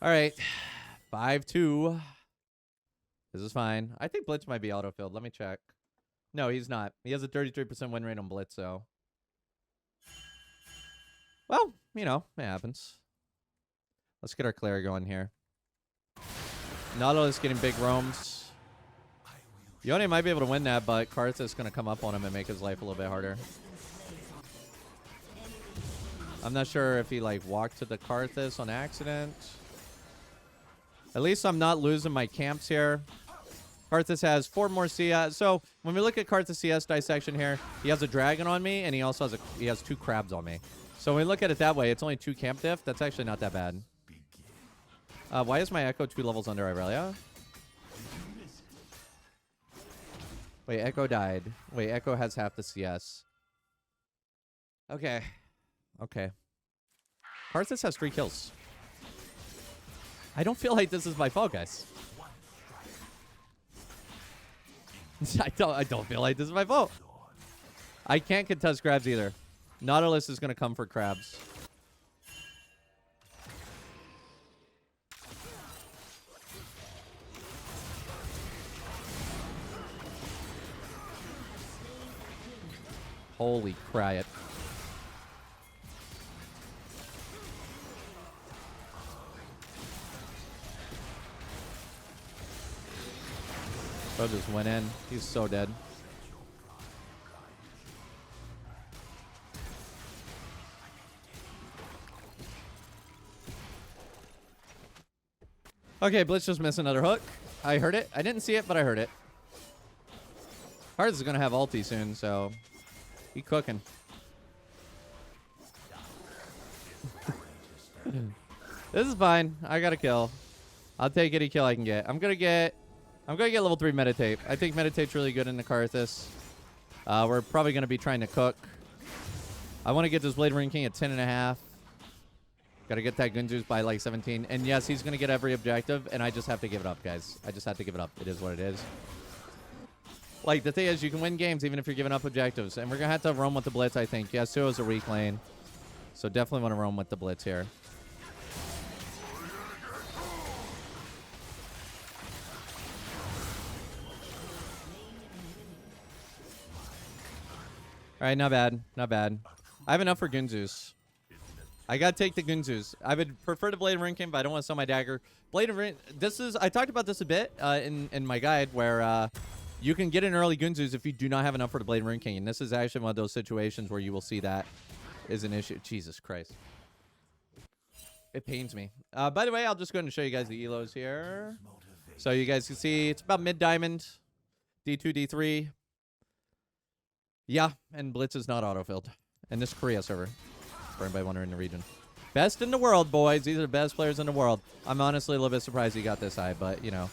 All right. 5-2. This is fine. I think Blitz might be autofilled. Let me check. No, he's not. He has a 33% win rate on Blitz, so... Well, you know, it happens. Let's get our Claire going here. Nautilus getting big roams. Yone might be able to win that, but Karthus is going to come up on him and make his life a little bit harder. I'm not sure if he, like, walked to the Karthus on accident. At least I'm not losing my camps here. Karthus has 4 more CS. So when we look at Karthus CS dissection here, he has a dragon on me, and he also has 2 crabs on me. So when we look at it that way, it's only 2 camp diff. That's actually not that bad. Why is my Echo 2 levels under Irelia? Wait, Echo died. Wait, Echo has half the CS. Okay. Okay. Karthus has 3 kills. I don't feel like this is my fault, guys. I don't feel like this is my fault. I can't contest crabs either. Nautilus is going to come for crabs. Holy crap. Bro just went in. He's so dead. Okay, Blitz just missed another hook. I heard it. I didn't see it, but I heard it. Karthus is going to have ulti soon, so he cooking. This is fine. I got a kill. I'll take any kill I can get. I'm gonna get level 3 meditate. I think meditate's really good in the Karthus. We're probably gonna be trying to cook. I want to get this Blade Ring King at 10.5. Gotta get that Gunzus by like 17. And yes, he's gonna get every objective, and I just have to give it up, guys. I just have to give it up. It is what it is. Like, the thing is, you can win games even if you're giving up objectives. And we're gonna have to roam with the Blitz, I think. Yasuo's a weak lane. So definitely want to roam with the Blitz here. All right, not bad. Not bad. I have enough for Gunzus. I gotta take the Gunzus. I would prefer the Blade of Rinkin, but I don't want to sell my dagger. Blade of Rin... This is... I talked about this a bit in my guide, where you can get an early Gunzus if you do not have enough for the Blade of Rin King. And this is actually one of those situations where you will see that is an issue. Jesus Christ. It pains me. By the way, I'll just go ahead and show you guys the elos here. So you guys can see it's about mid-diamond. D2, D3. Yeah, and Blitz is not autofilled. And this Korea server, for anybody wondering in the region. Best in the world, boys. These are the best players in the world. I'm honestly a little bit surprised he got this high, but, you know.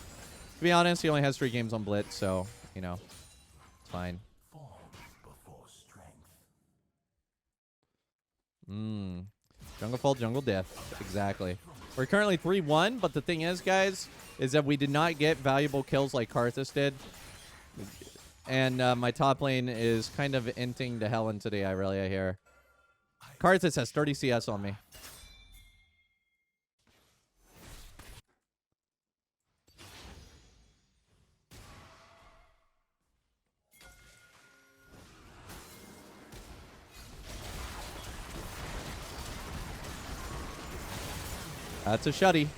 To be honest, he only has 3 games on Blitz, so, you know, it's fine. Jungle Fall, Jungle Death. Exactly. We're currently 3-1, but the thing is, guys, is that we did not get valuable kills like Karthus did. And my top lane is kind of inting to hell into the Irelia here. Karthus has 30 CS on me. That's a shutty.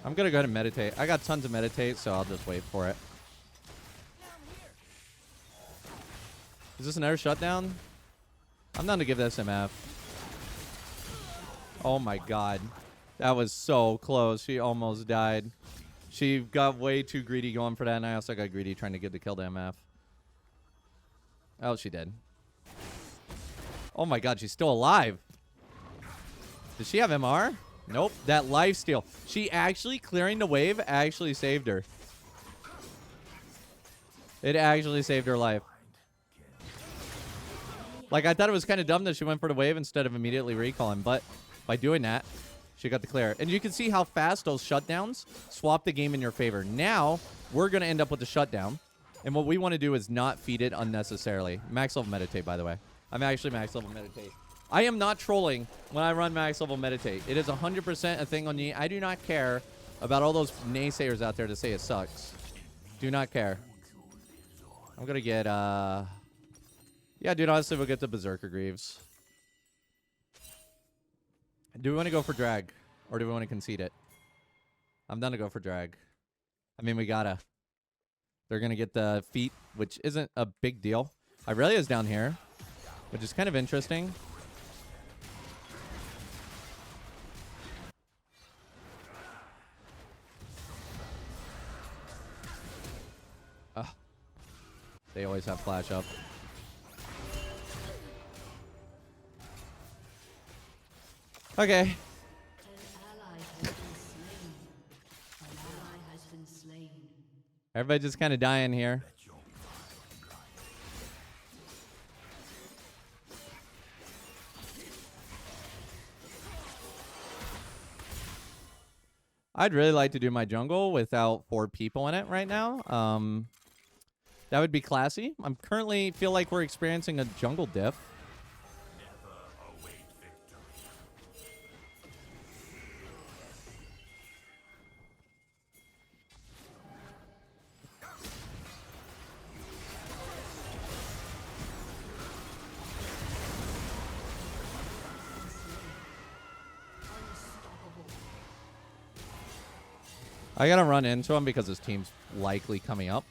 I'm going to go ahead and meditate. I got tons of meditate, so I'll just wait for it. Is this another shutdown? I'm down to give this MF. Oh my god. That was so close. She almost died. She got way too greedy going for that, and I also got greedy trying to get the kill to MF. Oh, she did. Oh my god, she's still alive. Does she have MR? Nope. That lifesteal. She actually clearing the wave actually saved her. It actually saved her life. Like, I thought it was kind of dumb that she went for the wave instead of immediately recalling, but by doing that, she got the clear. And you can see how fast those shutdowns swap the game in your favor. Now, we're going to end up with the shutdown. And what we want to do is not feed it unnecessarily. Max level meditate, by the way. I'm actually max level meditate. I am not trolling when I run max level meditate. It is 100% a thing on me. I do not care about all those naysayers out there to say it sucks. Do not care. I'm going to get, yeah, dude, honestly, we'll get the Berserker Greaves. Do we want to go for drag? Or do we want to concede it? I'm down to go for drag. I mean, we gotta. They're going to get the feet, which isn't a big deal. Irelia's down here, which is kind of interesting. They always have flash up. Okay. Everybody just kind of dying here. I'd really like to do my jungle without 4 people in it right now. That would be classy. I'm currently feel like we're experiencing a jungle diff. I gotta run into him because his team's likely coming up.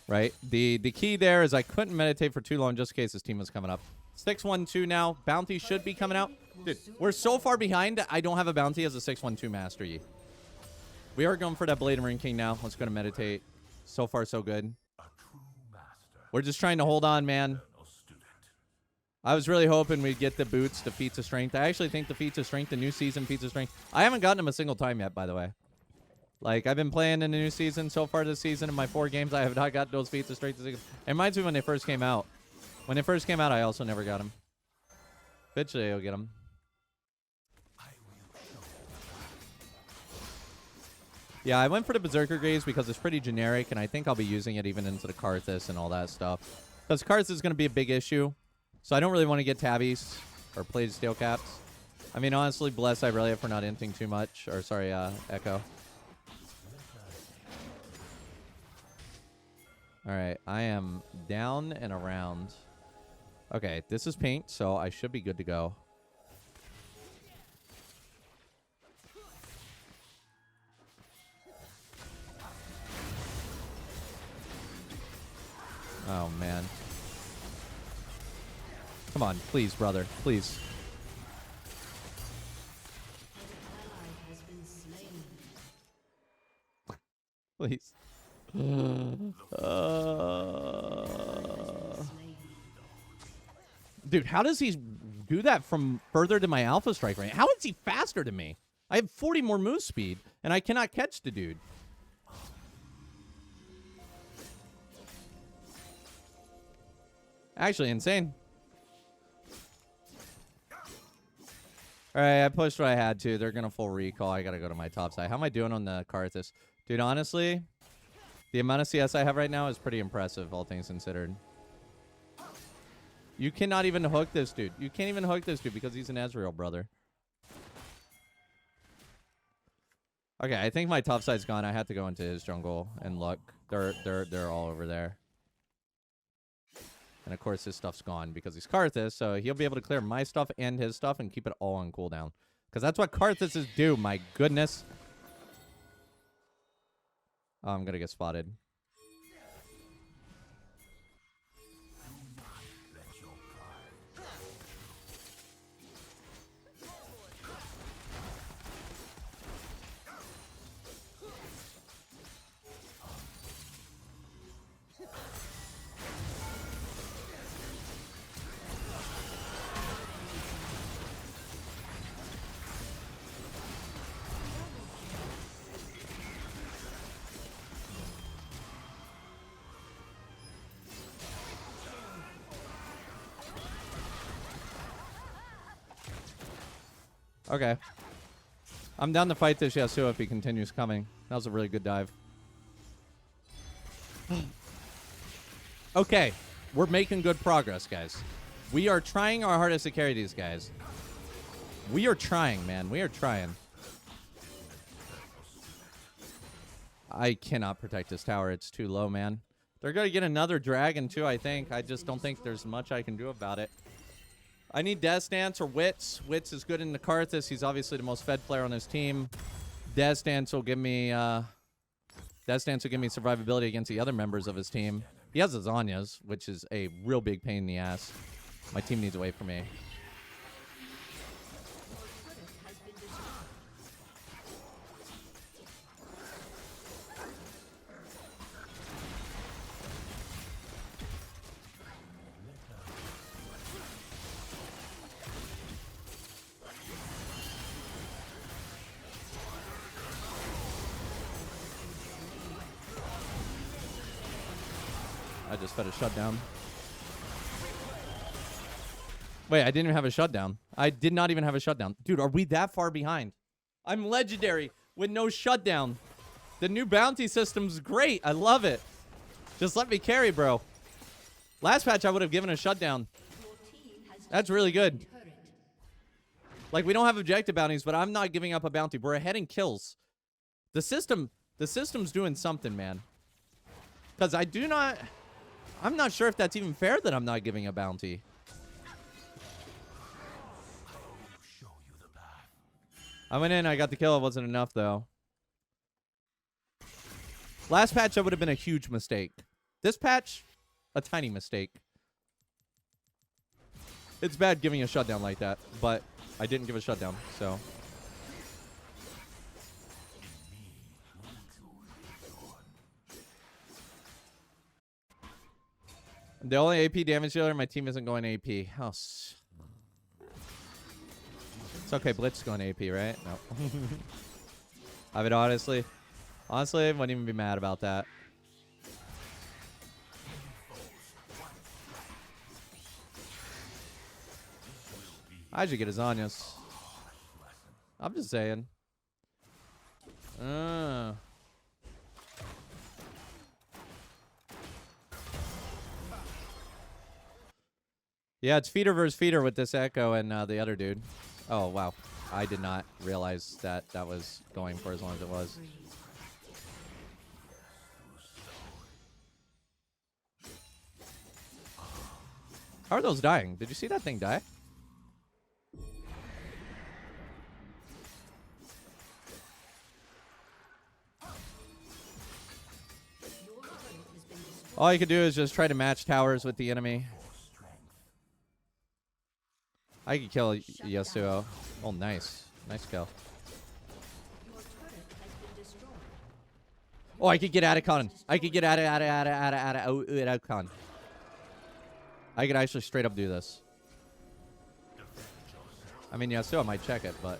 Right? The key there is I couldn't meditate for too long just in case his team was coming up. 6-1-2 now. Bounty should be coming out. Dude, we're so far behind, I don't have a bounty as a 6-1-2 Master Yi. We are going for that Blade and Ring King now. Let's go to meditate. So far, so good. We're just trying to hold on, man. I was really hoping we'd get the boots, the feats of strength. I actually think the feats of strength, the new season feats of strength. I haven't gotten them a single time yet, by the way. Like, I've been playing in the new season so far this season. In my 4 games, I have not got those feats of strength. It reminds me when they first came out. When they first came out, I also never got them. Eventually, I'll get them. Yeah, I went for the Berserker Greaves because it's pretty generic, and I think I'll be using it even into the Karthus and all that stuff. Because Karthus is going to be a big issue. So I don't really want to get tabbies or plated steel caps. I mean, honestly, bless Irelia for not inting too much. Or, sorry, Echo. Alright, I am down and around. Okay, this is pink, so I should be good to go. Oh, man. Come on, please, brother. Please. Please. Dude, how does he do that from further to my Alpha Strike range? How is he faster than me? I have 40 more move speed, and I cannot catch the dude. Actually, insane. All right, I pushed what I had to. They're going to full recall. I got to go to my top side. How am I doing on the Karthus? Dude, honestly, the amount of CS I have right now is pretty impressive, all things considered. You cannot even hook this dude. You can't even hook this dude because he's an Ezreal, brother. Okay, I think my top side's gone. I have to go into his jungle and look. They're all over there. And of course his stuff's gone because he's Karthus, so he'll be able to clear my stuff and his stuff and keep it all on cooldown. Because that's what Karthuses do, my goodness. Oh, I'm gonna get spotted. Okay. I'm down to fight this Yasuo if he continues coming. That was a really good dive. Okay. We're making good progress, guys. We are trying our hardest to carry these guys. We are trying, man. We are trying. I cannot protect this tower. It's too low, man. They're going to get another dragon, too, I think. I just don't think there's much I can do about it. I need Death Dance or Wits. Wits is good in the Karthus. He's obviously the most fed player on his team. Death Dance will give me survivability against the other members of his team. He has his Zanyas, which is a real big pain in the ass. My team needs away from me. I just fed a shutdown. Wait, I didn't even have a shutdown. I did not even have a shutdown. Dude, are we that far behind? I'm legendary with no shutdown. The new bounty system's great. I love it. Just let me carry, bro. Last patch, I would have given a shutdown. That's really good. Like, we don't have objective bounties, but I'm not giving up a bounty. We're ahead in kills. The system's doing something, man. Because I'm not sure if that's even fair that I'm not giving a bounty. I went in, I got the kill. It wasn't enough, though. Last patch, that would have been a huge mistake. This patch, a tiny mistake. It's bad giving a shutdown like that, but I didn't give a shutdown, so... The only AP damage dealer in my team isn't going AP. Oh, it's okay. Blitz is going AP, right? No. I mean, honestly, I wouldn't even be mad about that. I should get his Zanyas. I'm just saying. Yeah, it's feeder versus feeder with this Echo and the other dude. Oh, wow. I did not realize that that was going for as long as it was. How are those dying? Did you see that thing die? All you can do is just try to match towers with the enemy. I could kill Yasuo. Oh, nice. Nice kill. Oh, I could get Atacon. I could get Atacon. I could actually straight up do this. I mean, yeah, still I might check it, but...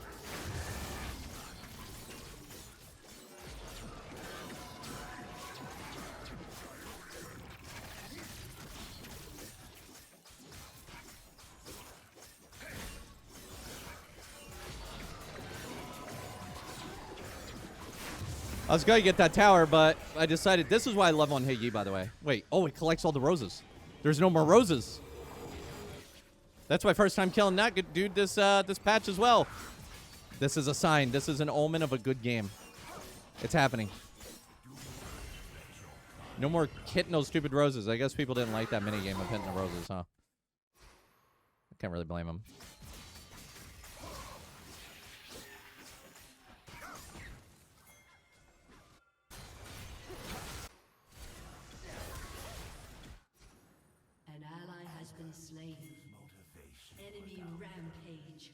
I was going to get that tower, but I decided... This is why I love on Higgy, by the way. Wait. Oh, it collects all the roses. There's no more roses. That's my first time killing that good dude this patch as well. This is a sign. This is an omen of a good game. It's happening. No more hitting those stupid roses. I guess people didn't like that minigame of hitting the roses, huh? I can't really blame them. An ally has been slain. Enemy rampage.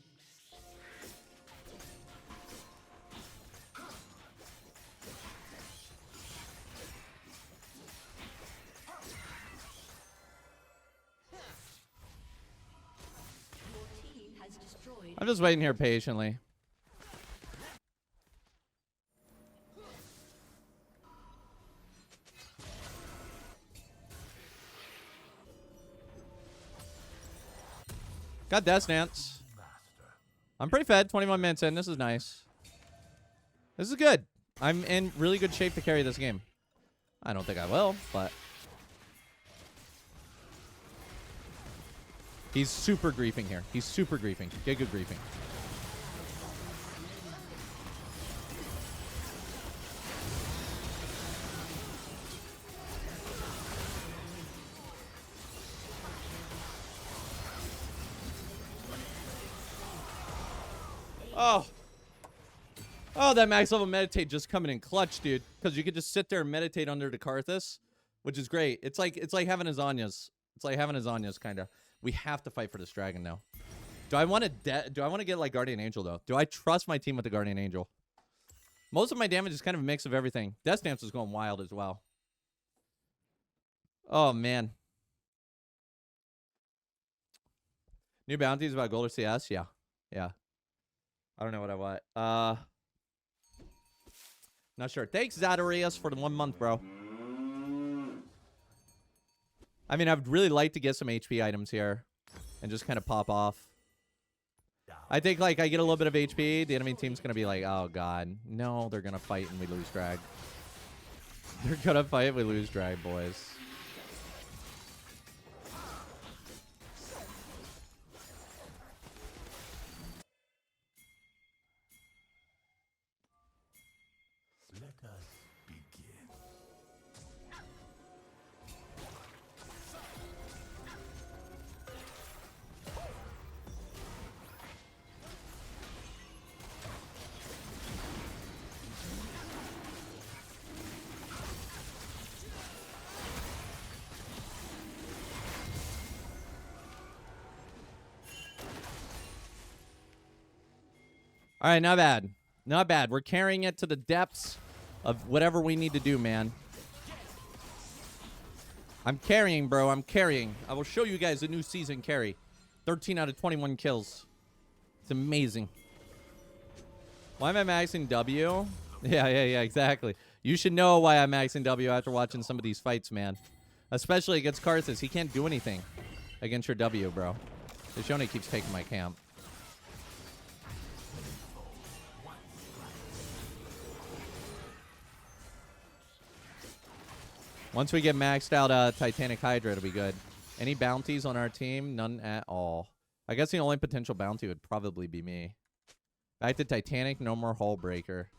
Your team has destroyed. I'm just waiting here patiently. Got Death Dance. I'm pretty fed. 21 minutes in. This is nice. This is good. I'm in really good shape to carry this game. I don't think I will, but... He's super griefing here. He's super griefing. Get good griefing. Oh. Oh, that max level meditate just coming in clutch, dude. Because you could just sit there and meditate under the Karthus, which is great. It's like having Azanias. It's like having Azanias, kind of. We have to fight for this dragon now. Do I want to get like Guardian Angel though? Do I trust my team with the Guardian Angel? Most of my damage is kind of a mix of everything. Death Dance is going wild as well. Oh man. New bounties about gold or CS? Yeah. Yeah. I don't know what I want. Not sure. Thanks, Zadarius, for the 1 month, bro. I mean, I'd really like to get some HP items here and just kind of pop off. I think, like, I get a little bit of HP. The enemy team's going to be like, oh, God. No, they're going to fight and we lose drag. They're going to fight and we lose drag, boys. Let us begin. All right, not bad. Not bad. We're carrying it to the depths of whatever we need to do, man. I'm carrying, bro. I'm carrying. I will show you guys a new season carry. 13 out of 21 kills. It's amazing. Why am I maxing W? Yeah, exactly. You should know why I'm maxing W after watching some of these fights, man. Especially against Karthus. He can't do anything against your W, bro. The Shoni keeps taking my camp. Once we get maxed out Titanic Hydra, it'll be good. Any bounties on our team? None at all. I guess the only potential bounty would probably be me. Back to Titanic, no more Hull Breaker.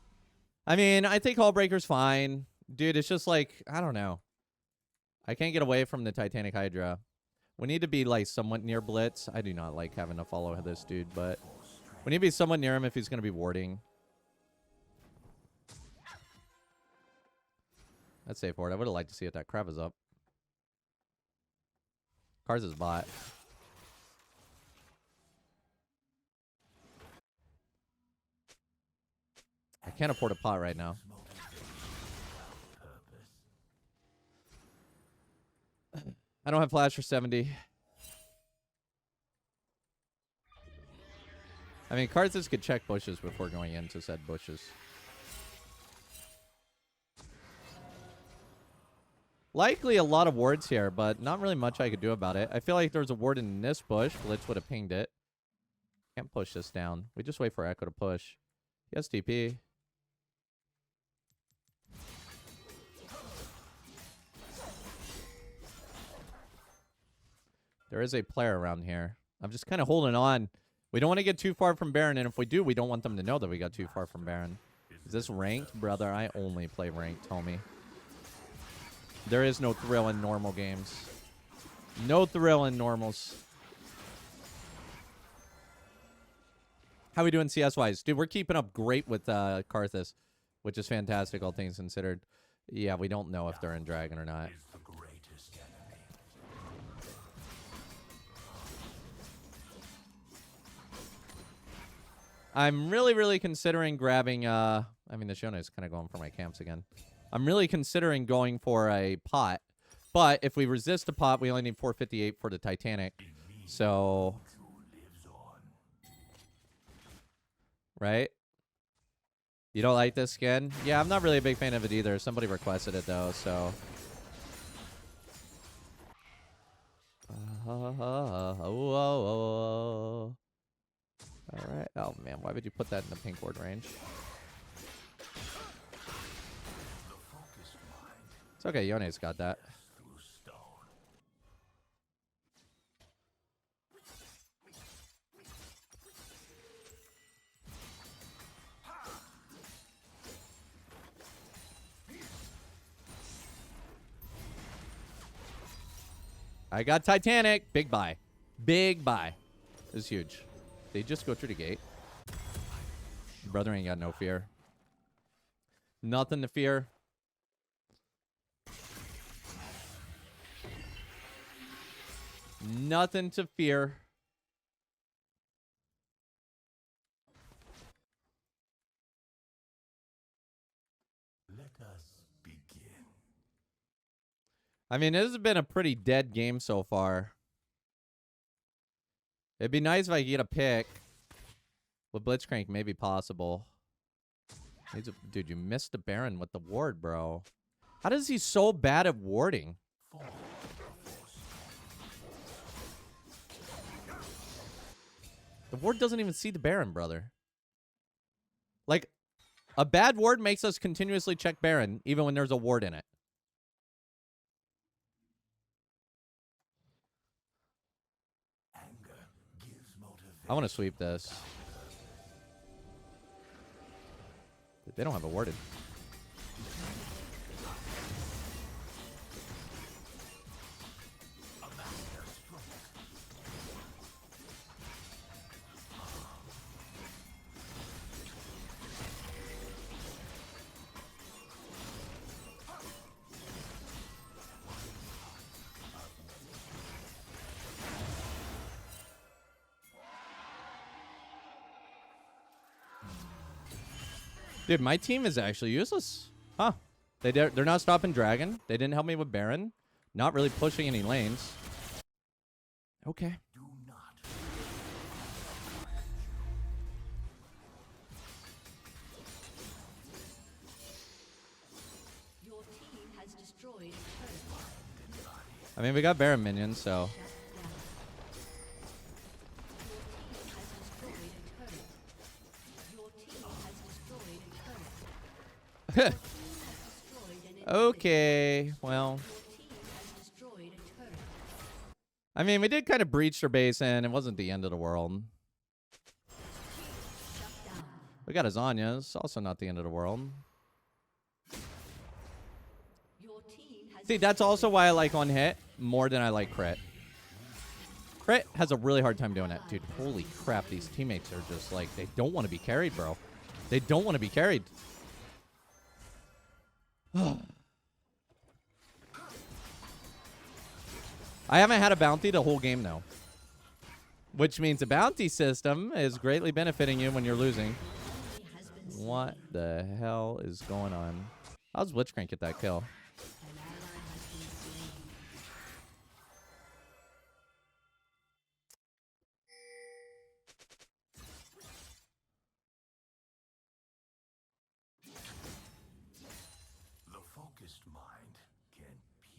I mean, I think Hull Breaker's fine. Dude, it's just like, I don't know. I can't get away from the Titanic Hydra. We need to be, like, somewhat near Blitz. I do not like having to follow this dude, but we need to be somewhat near him if he's going to be warding. That's safe ward. I would have liked to see if that crab is up. Cars is bot. I can't afford a pot right now. I don't have flash for 70. I mean, Karthus could check bushes before going into said bushes. Likely a lot of wards here, but not really much I could do about it. I feel like there was a ward in this bush. Blitz would have pinged it. Can't push this down. We just wait for Echo to push. He has TP. There is a player around here. I'm just kind of holding on. We don't want to get too far from Baron, and if we do, we don't want them to know that we got too far from Baron. Is this ranked? Brother, I only play ranked, homie. There is no thrill in normal games. No thrill in normals. How we doing CS-wise? Dude, we're keeping up great with Karthus, which is fantastic, all things considered. Yeah, we don't know if they're in Dragon or not. I'm really considering grabbing, I mean, the Shona is kind of going for my camps again. I'm really considering going for a pot, but if we resist a pot, we only need 458 for the Titanic. So, right? You don't like this skin? Yeah, I'm not really a big fan of it either. Somebody requested it though, so. All right. Oh man, why would you put that in the pink ward range? It's okay. Yone's got that. I got Titanic. Big buy. Big buy. This is huge. They just go through the gate. Brother ain't got no fear. Nothing to fear. Nothing to fear. Let us begin. I mean, this has been a pretty dead game so far. It'd be nice if I could get a pick. With Blitzcrank, maybe possible. Dude, you missed the Baron with the ward, bro. How does he so bad at warding? The ward doesn't even see the Baron, brother. Like, a bad ward makes us continuously check Baron, even when there's a ward in it. I want to sweep this. They don't have a warded. Dude, my team is actually useless. Huh. They're not stopping Dragon. They didn't help me with Baron. Not really pushing any lanes. Okay. Your team has destroyed a turret. I mean, we got Baron minions, so. Okay, well. I mean, we did kind of breach their base, and it wasn't the end of the world. We got a Zanya. It's also not the end of the world. See, that's also why I like on hit more than I like crit. Crit has a really hard time doing it. Dude, holy crap. These teammates are just like, they don't want to be carried, bro. They don't want to be carried. I haven't had a bounty the whole game, though. Which means the bounty system is greatly benefiting you when you're losing. What the hell is going on? How's Blitzcrank get that kill?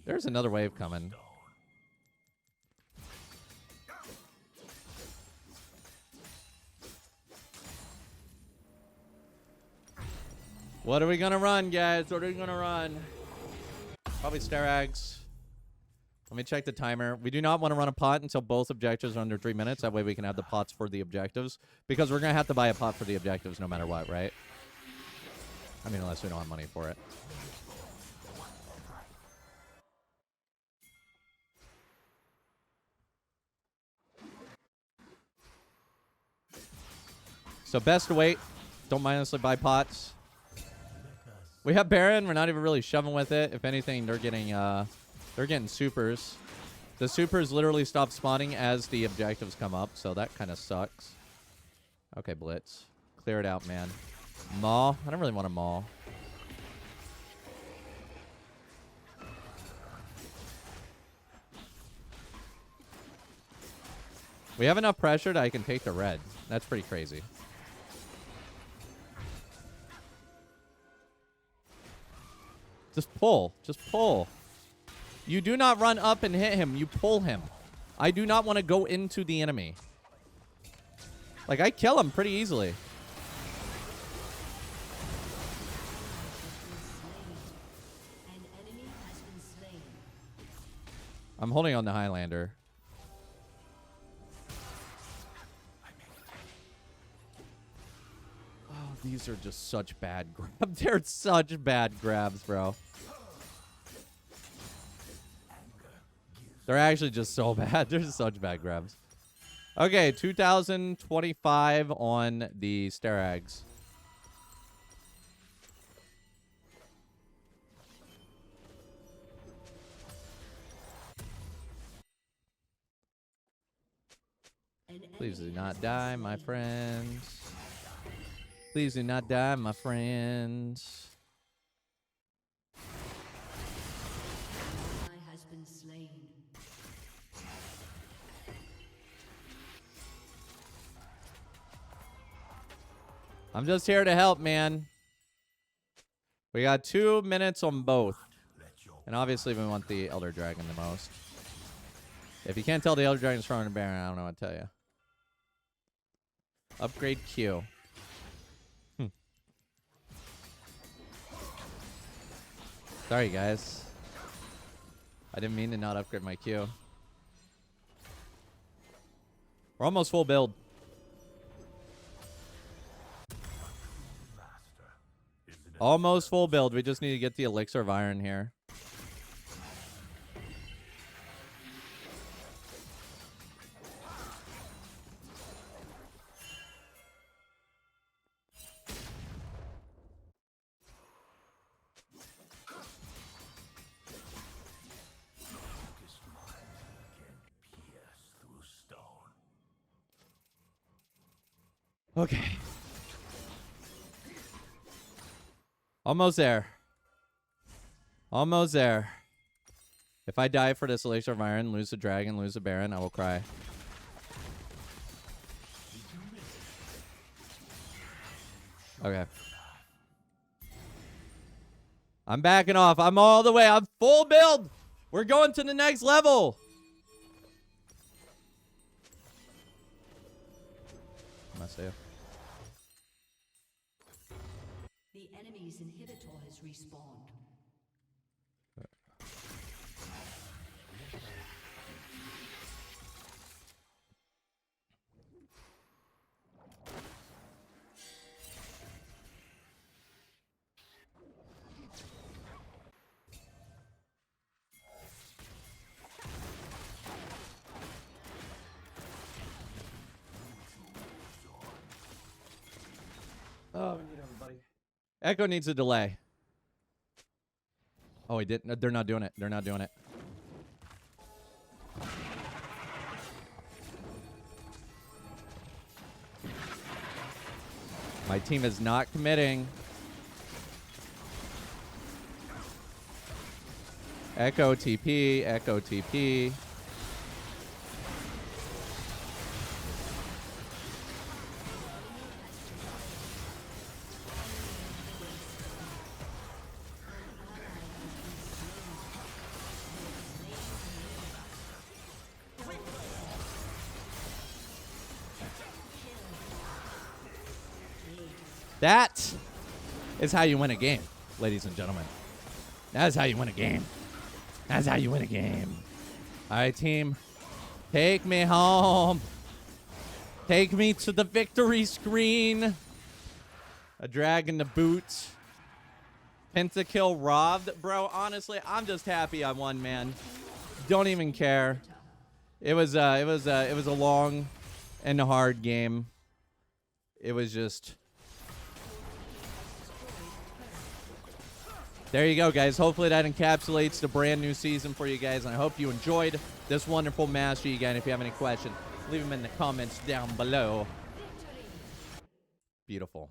There's another wave coming. What are we gonna run, guys? What are we gonna run? Probably Sterags. Let me check the timer. We do not want to run a pot until both objectives are under 3 minutes. That way we can have the pots for the objectives. Because we're going to have to buy a pot for the objectives no matter what, right? I mean, unless we don't have money for it. So best to wait. Don't mindlessly buy pots. We have Baron. We're not even really shoving with it. If anything, they're getting supers. The supers literally stop spawning as the objectives come up, so that kind of sucks. Okay, Blitz. Clear it out, man. Maw? I don't really want a Maw. We have enough pressure that I can take the red. That's pretty crazy. Just pull. Just pull. You do not run up and hit him. You pull him. I do not want to go into the enemy. Like, I kill him pretty easily. An enemy has been slain. I'm holding on the Highlander. Oh, these are just such bad grabs. They're such bad grabs, bro. They're actually just so bad. They're just such bad grabs. Okay, 2025 on the Sterags. Please do not die, my friends. Please do not die, my friends. Has been slain. I'm just here to help, man. We got 2 minutes on both. And obviously we want the Elder Dragon the most. If you can't tell the Elder Dragon's stronger than Baron, I don't know what to tell you. Upgrade Q. Sorry, guys. I didn't mean to not upgrade my Q. We're almost full build. Almost full build. We just need to get the Elixir of Iron here. Okay. Almost there. Almost there. If I die for this Elixir of Iron, lose the Dragon, lose the Baron, I will cry. Okay. I'm backing off. I'm all the way. I'm full build. We're going to the next level. Must do. The enemy's inhibitor has respawned. Oh, we need everybody. Echo needs a delay. Oh, he didn't. They're not doing it. They're not doing it. My team is not committing. Echo TP. Echo TP. That is how you win a game, ladies and gentlemen. That's how you win a game. That's how you win a game. All right, team. Take me home. Take me to the victory screen. A dragon to boot. Pentakill robbed. Bro, honestly, I'm just happy I won, man. Don't even care. It was a long and a hard game. It was just... There you go, guys. Hopefully that encapsulates the brand new season for you guys, and I hope you enjoyed this wonderful mastery. Again, if you have any questions, leave them in the comments down below. Beautiful.